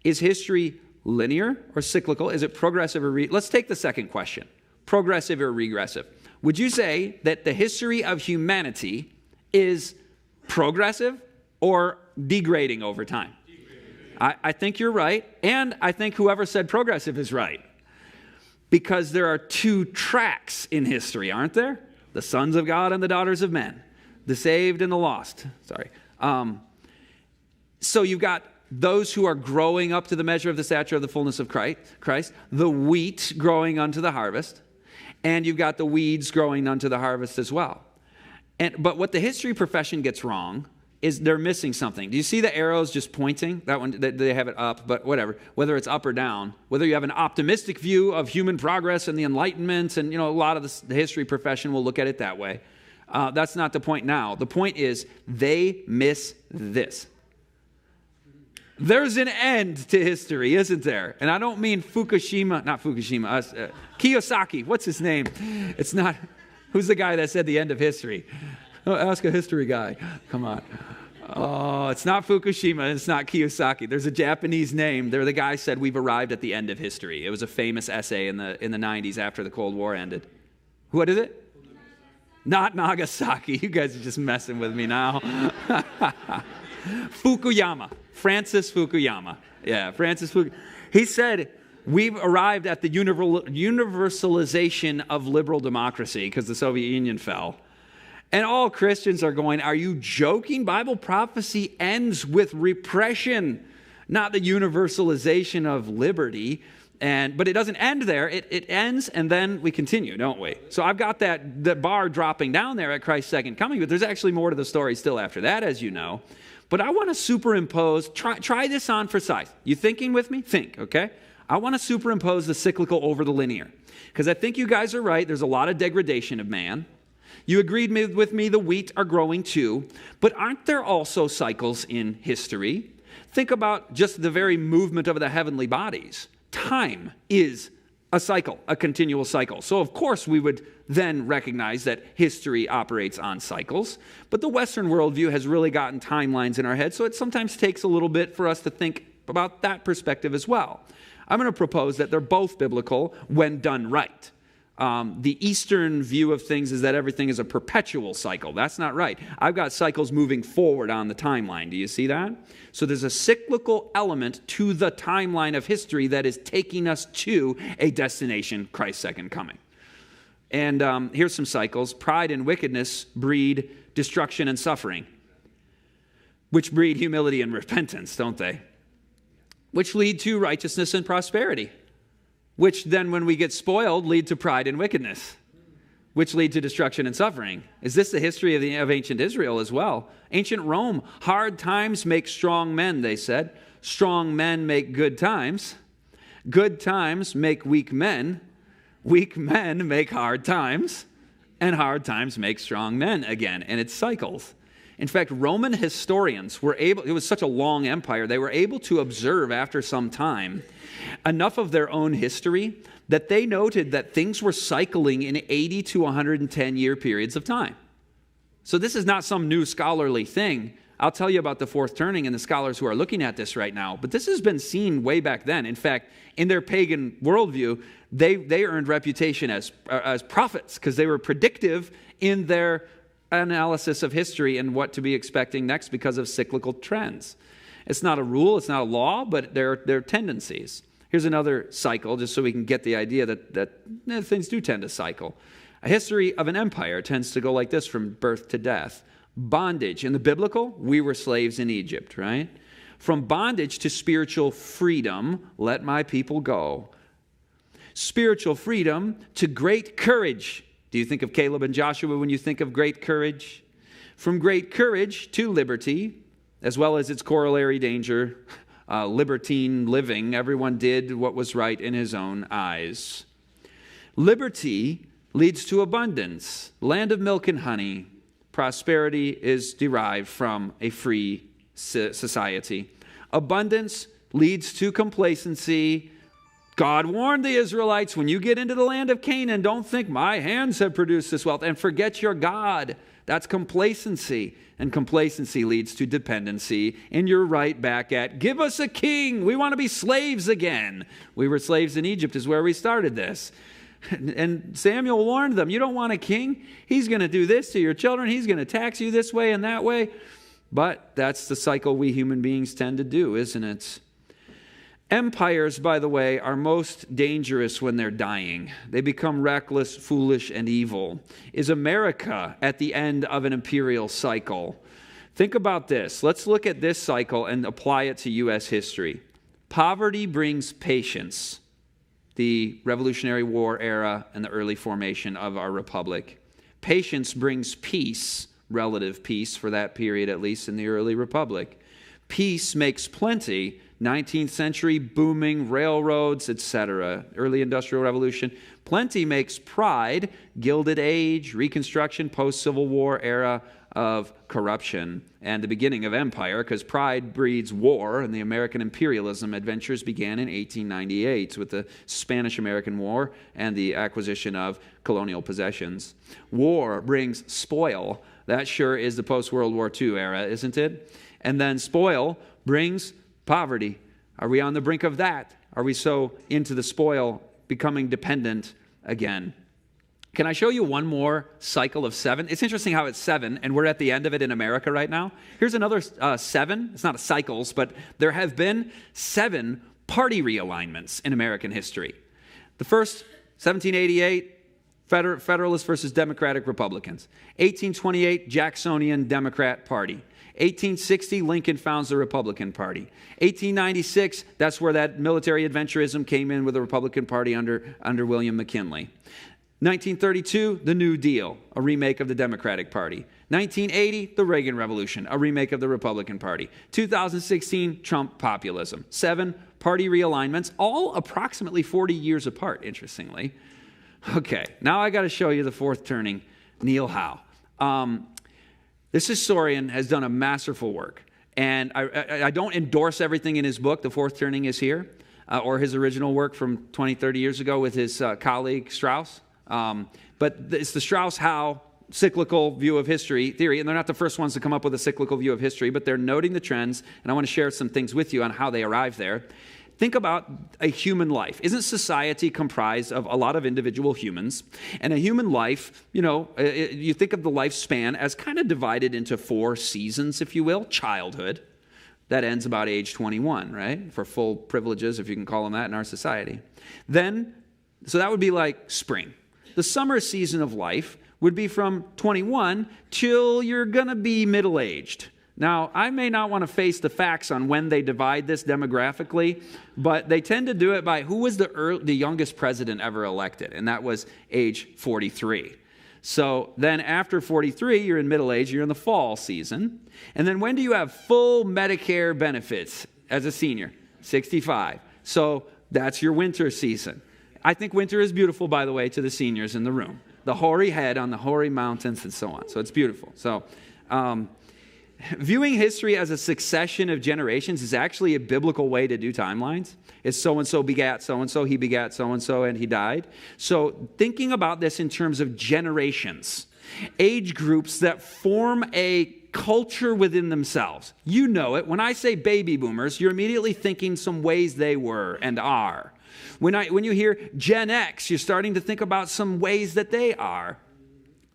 Is history linear or cyclical? Is it progressive or let's take the second question. Progressive or regressive? Would you say that the history of humanity is progressive or degrading over time? I think you're right, and I think whoever said progressive is right. Because there are two tracks in history, aren't there? The sons of God and the daughters of men. The saved and the lost. Sorry. So you've got those who are growing up to the measure of the stature of the fullness of Christ. The wheat growing unto the harvest. And you've got the weeds growing unto the harvest as well. But what the history profession gets wrong is they're missing something. Do you see the arrows just pointing? That one, they have it up, but whatever. Whether it's up or down, whether you have an optimistic view of human progress and the Enlightenment, and a lot of the history profession will look at it that way. That's not the point now. The point is they miss this. There's an end to history, isn't there? And I don't mean Kiyosaki. What's his name? It's not. Who's the guy that said the end of history? Oh, ask a history guy. Come on. Oh, it's not Fukushima. It's not Kiyosaki. There's a Japanese name. They're the guy said we've arrived at the end of history. It was a famous essay in the 90s after the Cold War ended. What is it? Not Nagasaki. You guys are just messing with me now. Fukuyama. Francis Fukuyama. Yeah, Francis Fukuyama. He said we've arrived at the universalization of liberal democracy because the Soviet Union fell. And all Christians are going, are you joking? Bible prophecy ends with repression, not the universalization of liberty. But it doesn't end there. It ends, and then we continue, don't we? So I've got that bar dropping down there at Christ's second coming, but there's actually more to the story still after that, as you know. But I want to superimpose, try this on for size. You thinking with me? Think, okay? I want to superimpose the cyclical over the linear. Because I think you guys are right. There's a lot of degradation of man. You agreed with me, the wheat are growing too. But aren't there also cycles in history? Think about just the very movement of the heavenly bodies. Time is a cycle, a continual cycle. So of course we would then recognize that history operates on cycles. But the Western worldview has really gotten timelines in our head, so it sometimes takes a little bit for us to think about that perspective as well. I'm going to propose that they're both biblical when done right. The Eastern view of things is that everything is a perpetual cycle. That's not right. I've got cycles moving forward on the timeline. Do you see that? So there's a cyclical element to the timeline of history that is taking us to a destination, Christ's second coming. And here's some cycles. Pride and wickedness breed destruction and suffering, which breed humility and repentance, don't they? Which lead to righteousness and prosperity. Which then, when we get spoiled, lead to pride and wickedness, which lead to destruction and suffering. Is this the history of ancient Israel as well? Ancient Rome, hard times make strong men, they said. Strong men make good times. Good times make weak men. Weak men make hard times. And hard times make strong men again. And it cycles. In fact, Roman historians were able, it was such a long empire, they were able to observe after some time enough of their own history that they noted that things were cycling in 80 to 110 year periods of time. So this is not some new scholarly thing. I'll tell you about the fourth turning and the scholars who are looking at this right now. But this has been seen way back then. In fact, in their pagan worldview, they earned reputation as prophets because they were predictive in their analysis of history and what to be expecting next because of cyclical trends. It's not a rule, it's not a law, but they're tendencies. Here's another cycle, just so we can get the idea that things do tend to cycle. A history of an empire tends to go like this from birth to death. Bondage. In the biblical, we were slaves in Egypt, right? From bondage to spiritual freedom, let my people go. Spiritual freedom to great courage Do you think of Caleb and Joshua when you think of great courage? From great courage to liberty, as well as its corollary danger, libertine living. Everyone did what was right in his own eyes. Liberty leads to abundance, land of milk and honey. Prosperity is derived from a free society. Abundance leads to complacency. God warned the Israelites, when you get into the land of Canaan, don't think my hands have produced this wealth, and forget your God. That's complacency. And complacency leads to dependency. And you're right back at, give us a king. We want to be slaves again. We were slaves in Egypt is where we started this. And Samuel warned them, you don't want a king? He's going to do this to your children. He's going to tax you this way and that way. But that's the cycle we human beings tend to do, isn't it? Empires, by the way, are most dangerous when they're dying. They become reckless, foolish, and evil. Is America at the end of an imperial cycle? Think about this. Let's look at this cycle and apply it to U.S. history. Poverty brings patience. The Revolutionary War era and the early formation of our republic. Patience brings peace, relative peace for that period, at least in the early republic. Peace makes plenty. 19th century booming railroads, etc. Early Industrial Revolution. Plenty makes pride. Gilded Age, Reconstruction, post-Civil War era of corruption, and the beginning of empire, because pride breeds war, and the American imperialism adventures began in 1898 with the Spanish-American War and the acquisition of colonial possessions. War brings spoil. That sure is the post-World War II era, isn't it? And then spoil brings poverty. Are we on the brink of that? Are we so into the spoil, becoming dependent again? Can I show you one more cycle of 7? It's interesting how it's 7, and we're at the end of it in America right now. Here's another 7. It's not cycles, but there have been 7 party realignments in American history. The first, 1788, Federalists versus Democratic Republicans. 1828, Jacksonian Democrat Party. 1860, Lincoln founds the Republican Party. 1896, that's where that military adventurism came in with the Republican Party under William McKinley. 1932, the New Deal, a remake of the Democratic Party. 1980, the Reagan Revolution, a remake of the Republican Party. 2016, Trump populism. 7 party realignments, all approximately 40 years apart, interestingly. Okay, now I got to show you the fourth turning, Neil Howe. This historian has done a masterful work, and I don't endorse everything in his book. The Fourth Turning is here, or his original work from 20, 30 years ago with his colleague Strauss. But it's the Strauss-Howe cyclical view of history theory, and they're not the first ones to come up with a cyclical view of history, but they're noting the trends, and I want to share some things with you on how they arrive there. Think about a human life. Isn't society comprised of a lot of individual humans? And a human life, you think of the lifespan as kind of divided into 4 seasons, if you will. Childhood, that ends about age 21, right? For full privileges, if you can call them that in our society. Then, so that would be like spring. The summer season of life would be from 21 till you're going to be middle-aged. Now, I may not want to face the facts on when they divide this demographically, but they tend to do it by who was the youngest president ever elected, and that was age 43. So then after 43, you're in middle age, you're in the fall season. And then when do you have full Medicare benefits as a senior? 65. So that's your winter season. I think winter is beautiful, by the way, to the seniors in the room. The hoary head on the hoary mountains and so on. So it's beautiful. So viewing history as a succession of generations is actually a biblical way to do timelines. It's so-and-so begat so-and-so, he begat so-and-so, and he died. So thinking about this in terms of generations, age groups that form a culture within themselves. You know it. When I say baby boomers, you're immediately thinking some ways they were and are. When you hear Gen X, you're starting to think about some ways that they are.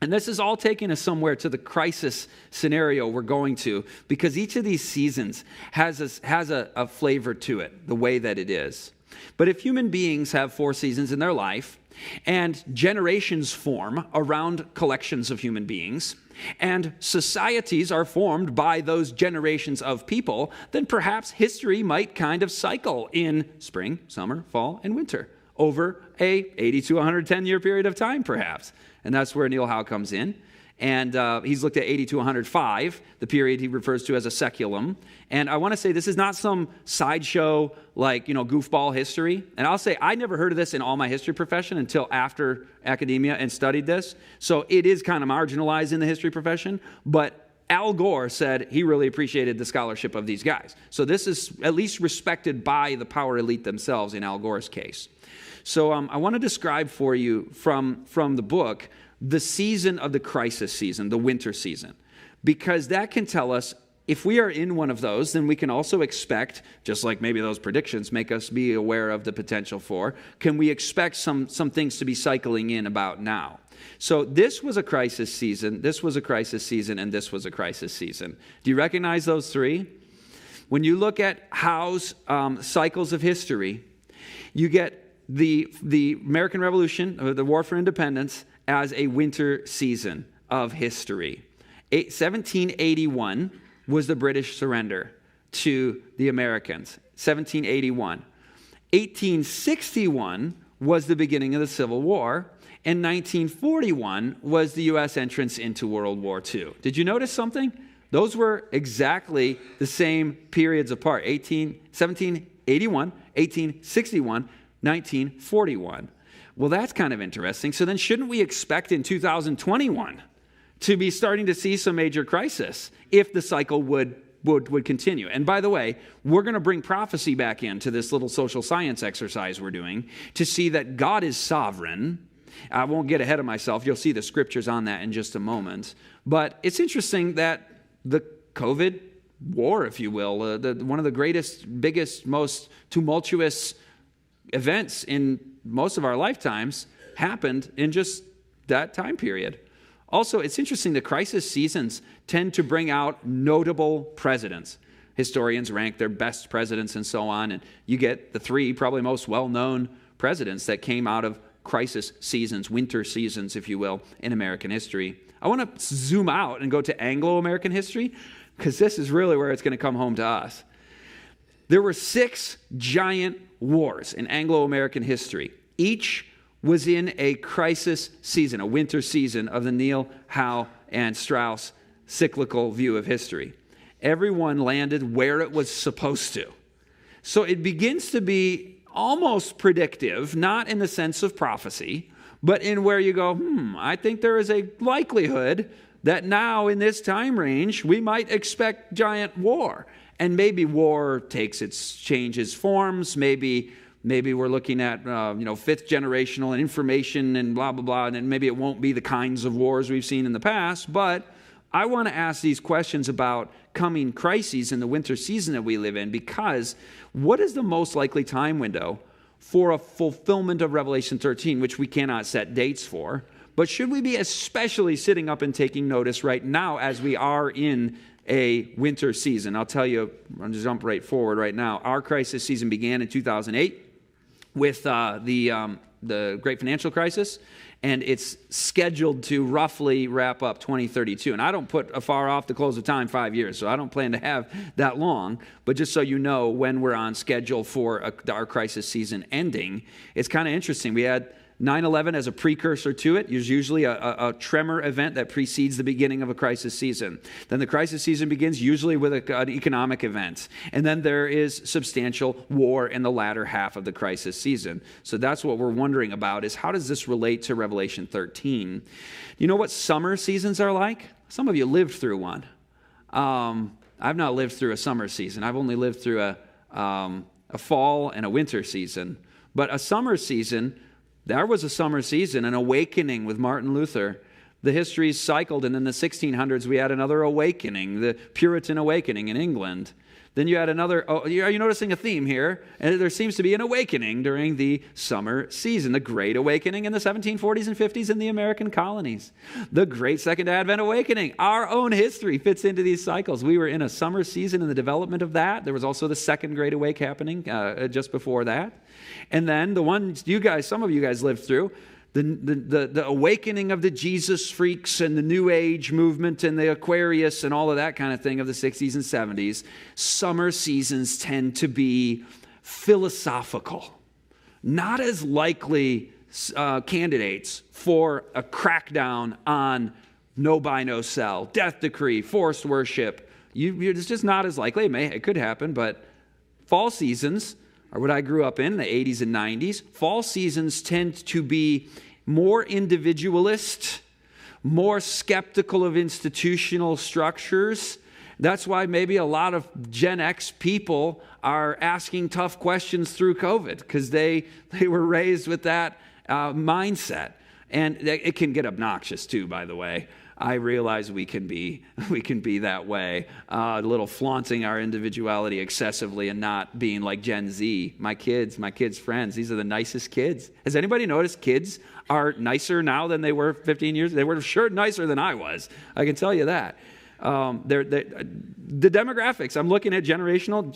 And this is all taking us somewhere to the crisis scenario we're going to, because each of these seasons has a flavor to it, the way that it is. But if human beings have 4 seasons in their life, and generations form around collections of human beings, and societies are formed by those generations of people, then perhaps history might kind of cycle in spring, summer, fall, and winter over a 80 to 110 year period of time, perhaps. and that's where Neil Howe comes in. And he's looked at 80 to 105, the period he refers to as a seculum. And I want to say this is not some sideshow, like, goofball history. And I'll say I never heard of this in all my history profession until after academia and studied this. So it is kind of marginalized in the history profession. But Al Gore said he really appreciated the scholarship of these guys. So this is at least respected by the power elite themselves in Al Gore's case. So I want to describe for you from the book the season of the crisis season, the winter season, because that can tell us if we are in one of those, then we can also expect, just like maybe those predictions make us be aware of the potential for, can we expect some things to be cycling in about now? So this was a crisis season, this was a crisis season, and this was a crisis season. Do you recognize those three? When you look at Howe's cycles of history, you get the American Revolution, the War for Independence, as a winter season of history. 1781 was the British surrender to the Americans. 1781. 1861 was the beginning of the Civil War, and 1941 was the U.S. entrance into World War II. Did you notice something? Those were exactly the same periods apart. 1781, 1861, 1941. Well, that's kind of interesting. So then shouldn't we expect in 2021 to be starting to see some major crisis if the cycle would continue? And by the way, we're going to bring prophecy back into this little social science exercise we're doing to see that God is sovereign. I won't get ahead of myself. You'll see the scriptures on that in just a moment. But it's interesting that the COVID war, if you will, one of the greatest, biggest, most tumultuous events in most of our lifetimes happened in just that time period. Also, it's interesting that crisis seasons tend to bring out notable presidents. Historians rank their best presidents and so on, and you get the three probably most well-known presidents that came out of crisis seasons, winter seasons, if you will, in American history. I want to zoom out and go to Anglo-American history, because this is really where it's going to come home to us. There were 6 giant wars in Anglo-American history. Each was in a crisis season, a winter season of the Neil, Howe, and Strauss cyclical view of history. Everyone landed where it was supposed to. So it begins to be almost predictive, not in the sense of prophecy, but in where you go, I think there is a likelihood that now in this time range, we might expect giant war. And maybe war changes forms. Maybe we're looking at, 5th generational and information and blah, blah, blah. And then maybe it won't be the kinds of wars we've seen in the past. But I want to ask these questions about coming crises in the winter season that we live in, because what is the most likely time window for a fulfillment of Revelation 13, which we cannot set dates for? But should we be especially sitting up and taking notice right now as we are in a winter season? I'll tell you, I'm going to jump right forward right now. Our crisis season began in 2008 with the great financial crisis, and it's scheduled to roughly wrap up 2032. And I don't put far off the close of time 5 years, so I don't plan to have that long. But just so you know when we're on schedule for our crisis season ending, it's kind of interesting. We had 9/11 as a precursor to it. There's usually a tremor event that precedes the beginning of a crisis season. Then the crisis season begins usually with an economic event. And then there is substantial war in the latter half of the crisis season. So that's what we're wondering about, is how does this relate to Revelation 13? You know what summer seasons are like? Some of you lived through one. I've not lived through a summer season. I've only lived through a fall and a winter season. But a summer season, there was a summer season, an awakening with Martin Luther. The history's cycled, and in the 1600s we had another awakening, the Puritan awakening in England. Then you had another, are you noticing a theme here? And there seems to be an awakening during the summer season, the Great Awakening in the 1740s and 50s in the American colonies. The Great Second Advent Awakening. Our own history fits into these cycles. We were in a summer season in the development of that. There was also the Second Great Awake happening just before that. And then the one some of you guys lived through, the awakening of the Jesus freaks and the New Age movement and the Aquarius and all of that kind of thing of the 60s and 70s. Summer seasons tend to be philosophical, not as likely candidates for a crackdown on no buy, no sell, death decree, forced worship. It's just not as likely. It could happen, but fall seasons are what I grew up in the 80s and 90s. Fall seasons tend to be more individualist, more skeptical of institutional structures. That's why maybe a lot of Gen X people are asking tough questions through COVID, because they were raised with that mindset. And it can get obnoxious too, by the way. I realize we can be that way, a little flaunting our individuality excessively and not being like Gen Z. My kids' friends, these are the nicest kids. Has anybody noticed kids are nicer now than they were 15 years? They were sure nicer than I was. I can tell you that. The demographics, I'm looking at generational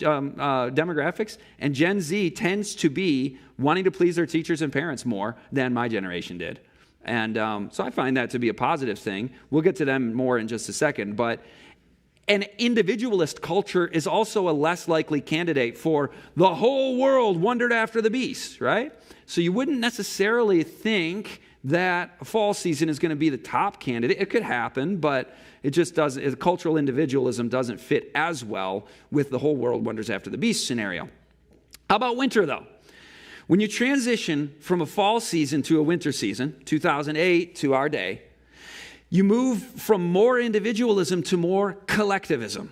demographics, and Gen Z tends to be wanting to please their teachers and parents more than my generation did. And so I find that to be a positive thing. We'll get to them more in just a second. But an individualist culture is also a less likely candidate for the whole world wondered after the beast, right? So you wouldn't necessarily think that fall season is going to be the top candidate. It could happen, but it just doesn't. Cultural individualism doesn't fit as well with the whole world wonders after the beast scenario. How about winter, though? When you transition from a fall season to a winter season, 2008 to our day, you move from more individualism to more collectivism.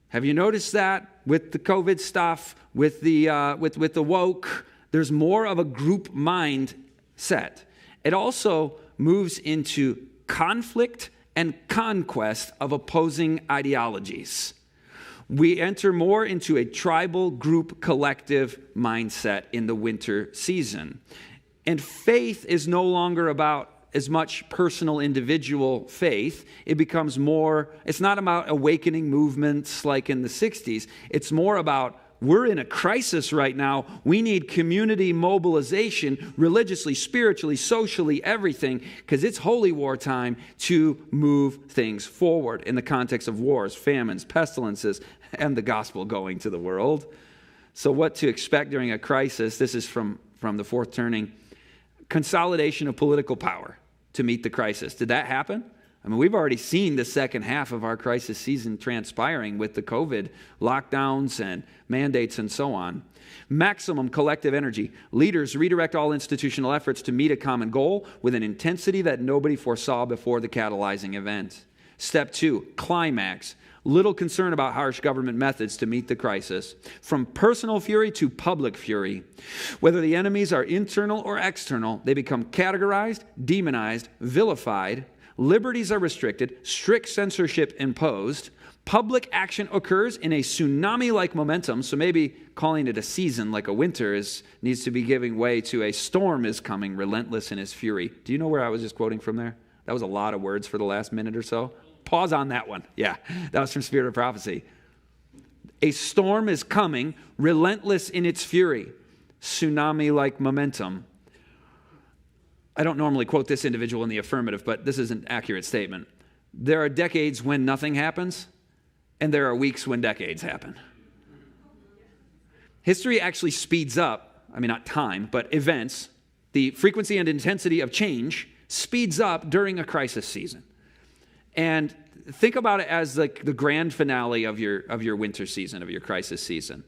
Have you noticed that with the COVID stuff, with the woke? There's more of a group mindset. It also moves into conflict and conquest of opposing ideologies. We enter more into a tribal, group, collective mindset in the winter season. And faith is no longer about as much personal, individual faith. It becomes more, it's not about awakening movements like in the 60s. It's more about, we're in a crisis right now. We need community mobilization, religiously, spiritually, socially, everything, because it's holy war time to move things forward in the context of wars, famines, pestilences, and the gospel going to the world. So what to expect during a crisis, this is from the fourth turning, consolidation of political power to meet the crisis. Did that happen? I mean, we've already seen the second half of our crisis season transpiring with the COVID lockdowns and mandates and so on. Maximum collective energy. Leaders redirect all institutional efforts to meet a common goal with an intensity that nobody foresaw before the catalyzing event. Step 2, climax. Little concern about harsh government methods to meet the crisis. From personal fury to public fury. Whether the enemies are internal or external, they become categorized, demonized, vilified. Liberties are restricted, strict censorship imposed. Public action occurs in a tsunami-like momentum, so maybe calling it a season like a winter needs to be giving way to a storm is coming, relentless in his fury. Do you know where I was just quoting from there? That was a lot of words for the last minute or so. Pause on that one. Yeah, that was from Spirit of Prophecy. A storm is coming, relentless in its fury, tsunami-like momentum. I don't normally quote this individual in the affirmative, but this is an accurate statement. There are decades when nothing happens, and there are weeks when decades happen. History actually speeds up, not time, but events. The frequency and intensity of change speeds up during a crisis season. And think about it as like the grand finale of your winter season, of your crisis season.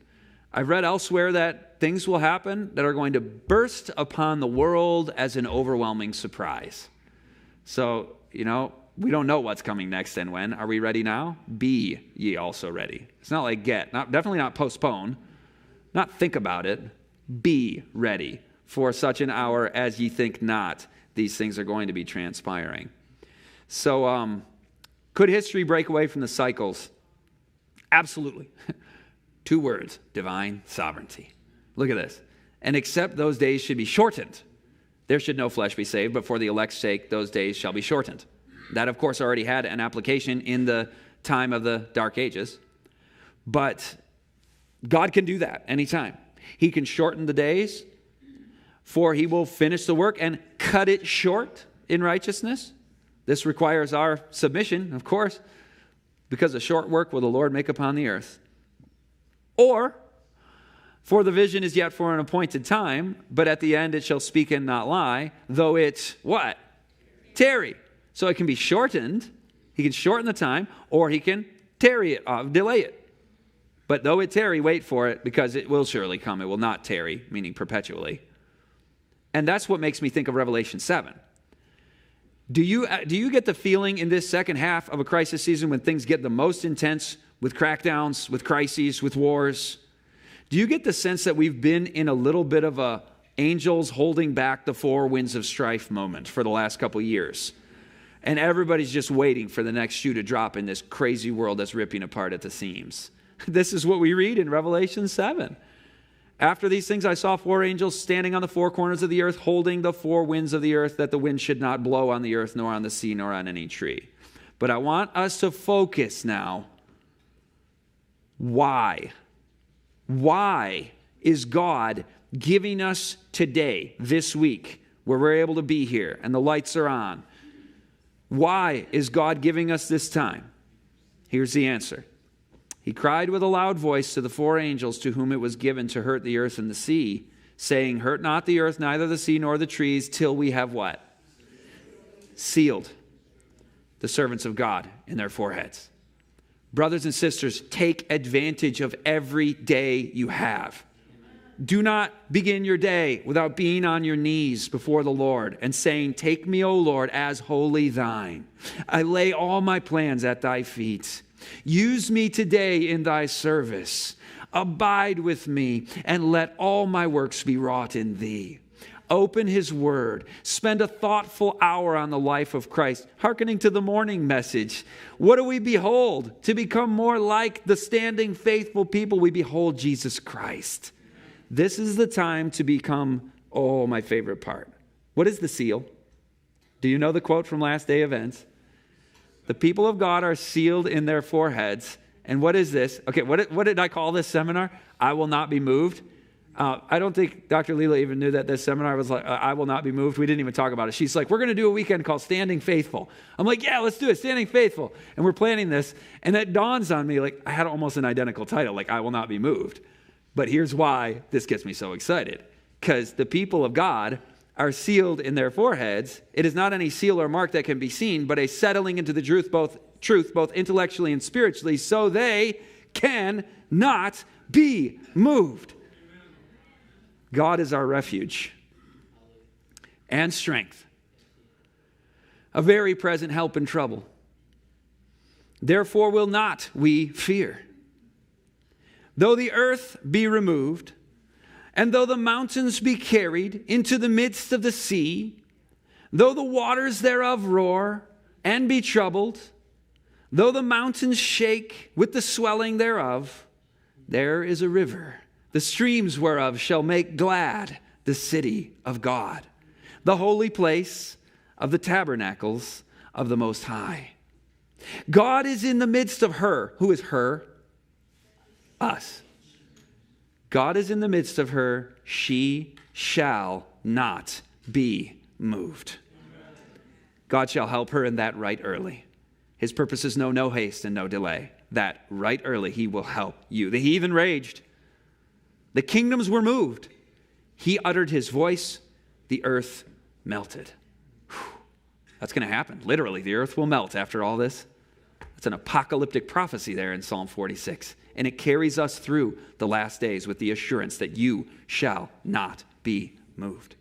I've read elsewhere that things will happen that are going to burst upon the world as an overwhelming surprise. So, we don't know what's coming next and when. Are we ready now? Be ye also ready. It's not like definitely not postpone, not think about it. Be ready for such an hour as ye think not. These things are going to be transpiring. So, could history break away from the cycles? Absolutely. 2 words, divine sovereignty. Look at this. And except those days should be shortened, there should no flesh be saved, but for the elect's sake, those days shall be shortened. That, of course, already had an application in the time of the Dark Ages. But God can do that anytime. He can shorten the days, for he will finish the work and cut it short in righteousness. This requires our submission, of course, because a short work will the Lord make upon the earth. Or For the vision is yet for an appointed time, but at the end it shall speak and not lie, though it, what? Tarry. So it can be shortened. He can shorten the time, or he can tarry it, delay it. But though it tarry, wait for it, because it will surely come. It will not tarry, meaning perpetually. And that's what makes me think of Revelation 7. Do you get the feeling in this second half of a crisis season when things get the most intense with crackdowns, with crises, with wars? Do you get the sense that we've been in a little bit of a angels holding back the four winds of strife moment for the last couple years? And everybody's just waiting for the next shoe to drop in this crazy world that's ripping apart at the seams. This is what we read in Revelation 7. After these things, I saw four angels standing on the four corners of the earth, holding the four winds of the earth, that the wind should not blow on the earth, nor on the sea, nor on any tree. But I want us to focus now. Why? Why is God giving us today, this week, where we're able to be here and the lights are on? Why is God giving us this time? Here's the answer. He cried with a loud voice to the four angels to whom it was given to hurt the earth and the sea, saying, hurt not the earth, neither the sea nor the trees, till we have what? Sealed the servants of God in their foreheads. Brothers and sisters, take advantage of every day you have. Do not begin your day without being on your knees before the Lord and saying, take me, O Lord, as wholly thine. I lay all my plans at thy feet. Use me today in thy service. Abide with me, and let all my works be wrought in thee. Open his word. Spend a thoughtful hour on the life of Christ. Hearkening to the morning message. What do we behold? To become more like the standing faithful people, we behold Jesus Christ. This is the time to become, my favorite part. What is the seal? Do you know the quote from Last Day Events? The people of God are sealed in their foreheads. And what is this? Okay, what did I call this seminar? I will not be moved. I don't think Dr. Leela even knew that this seminar was like, I will not be moved. We didn't even talk about it. She's like, we're going to do a weekend called Standing Faithful. I'm like, yeah, let's do it, Standing Faithful. And we're planning this. And it dawns on me, like, I had almost an identical title, like, I will not be moved. But here's why this gets me so excited. Because the people of God are sealed in their foreheads. It is not any seal or mark that can be seen, but a settling into the truth, both intellectually and spiritually, so they can not be moved. God is our refuge and strength, a very present help in trouble. Therefore will not we fear. Though the earth be removed, and though the mountains be carried into the midst of the sea, though the waters thereof roar and be troubled, though the mountains shake with the swelling thereof, there is a river, the streams whereof shall make glad the city of God, the holy place of the tabernacles of the Most High. God is in the midst of her. Who is her? Us. God is in the midst of her. She shall not be moved. God shall help her in that right early. His purposes know no haste and no delay. That right early he will help you. The heathen raged. The kingdoms were moved. He uttered his voice. The earth melted. Whew. That's going to happen. Literally, the earth will melt after all this. That's an apocalyptic prophecy there in Psalm 46. And it carries us through the last days with the assurance that you shall not be moved.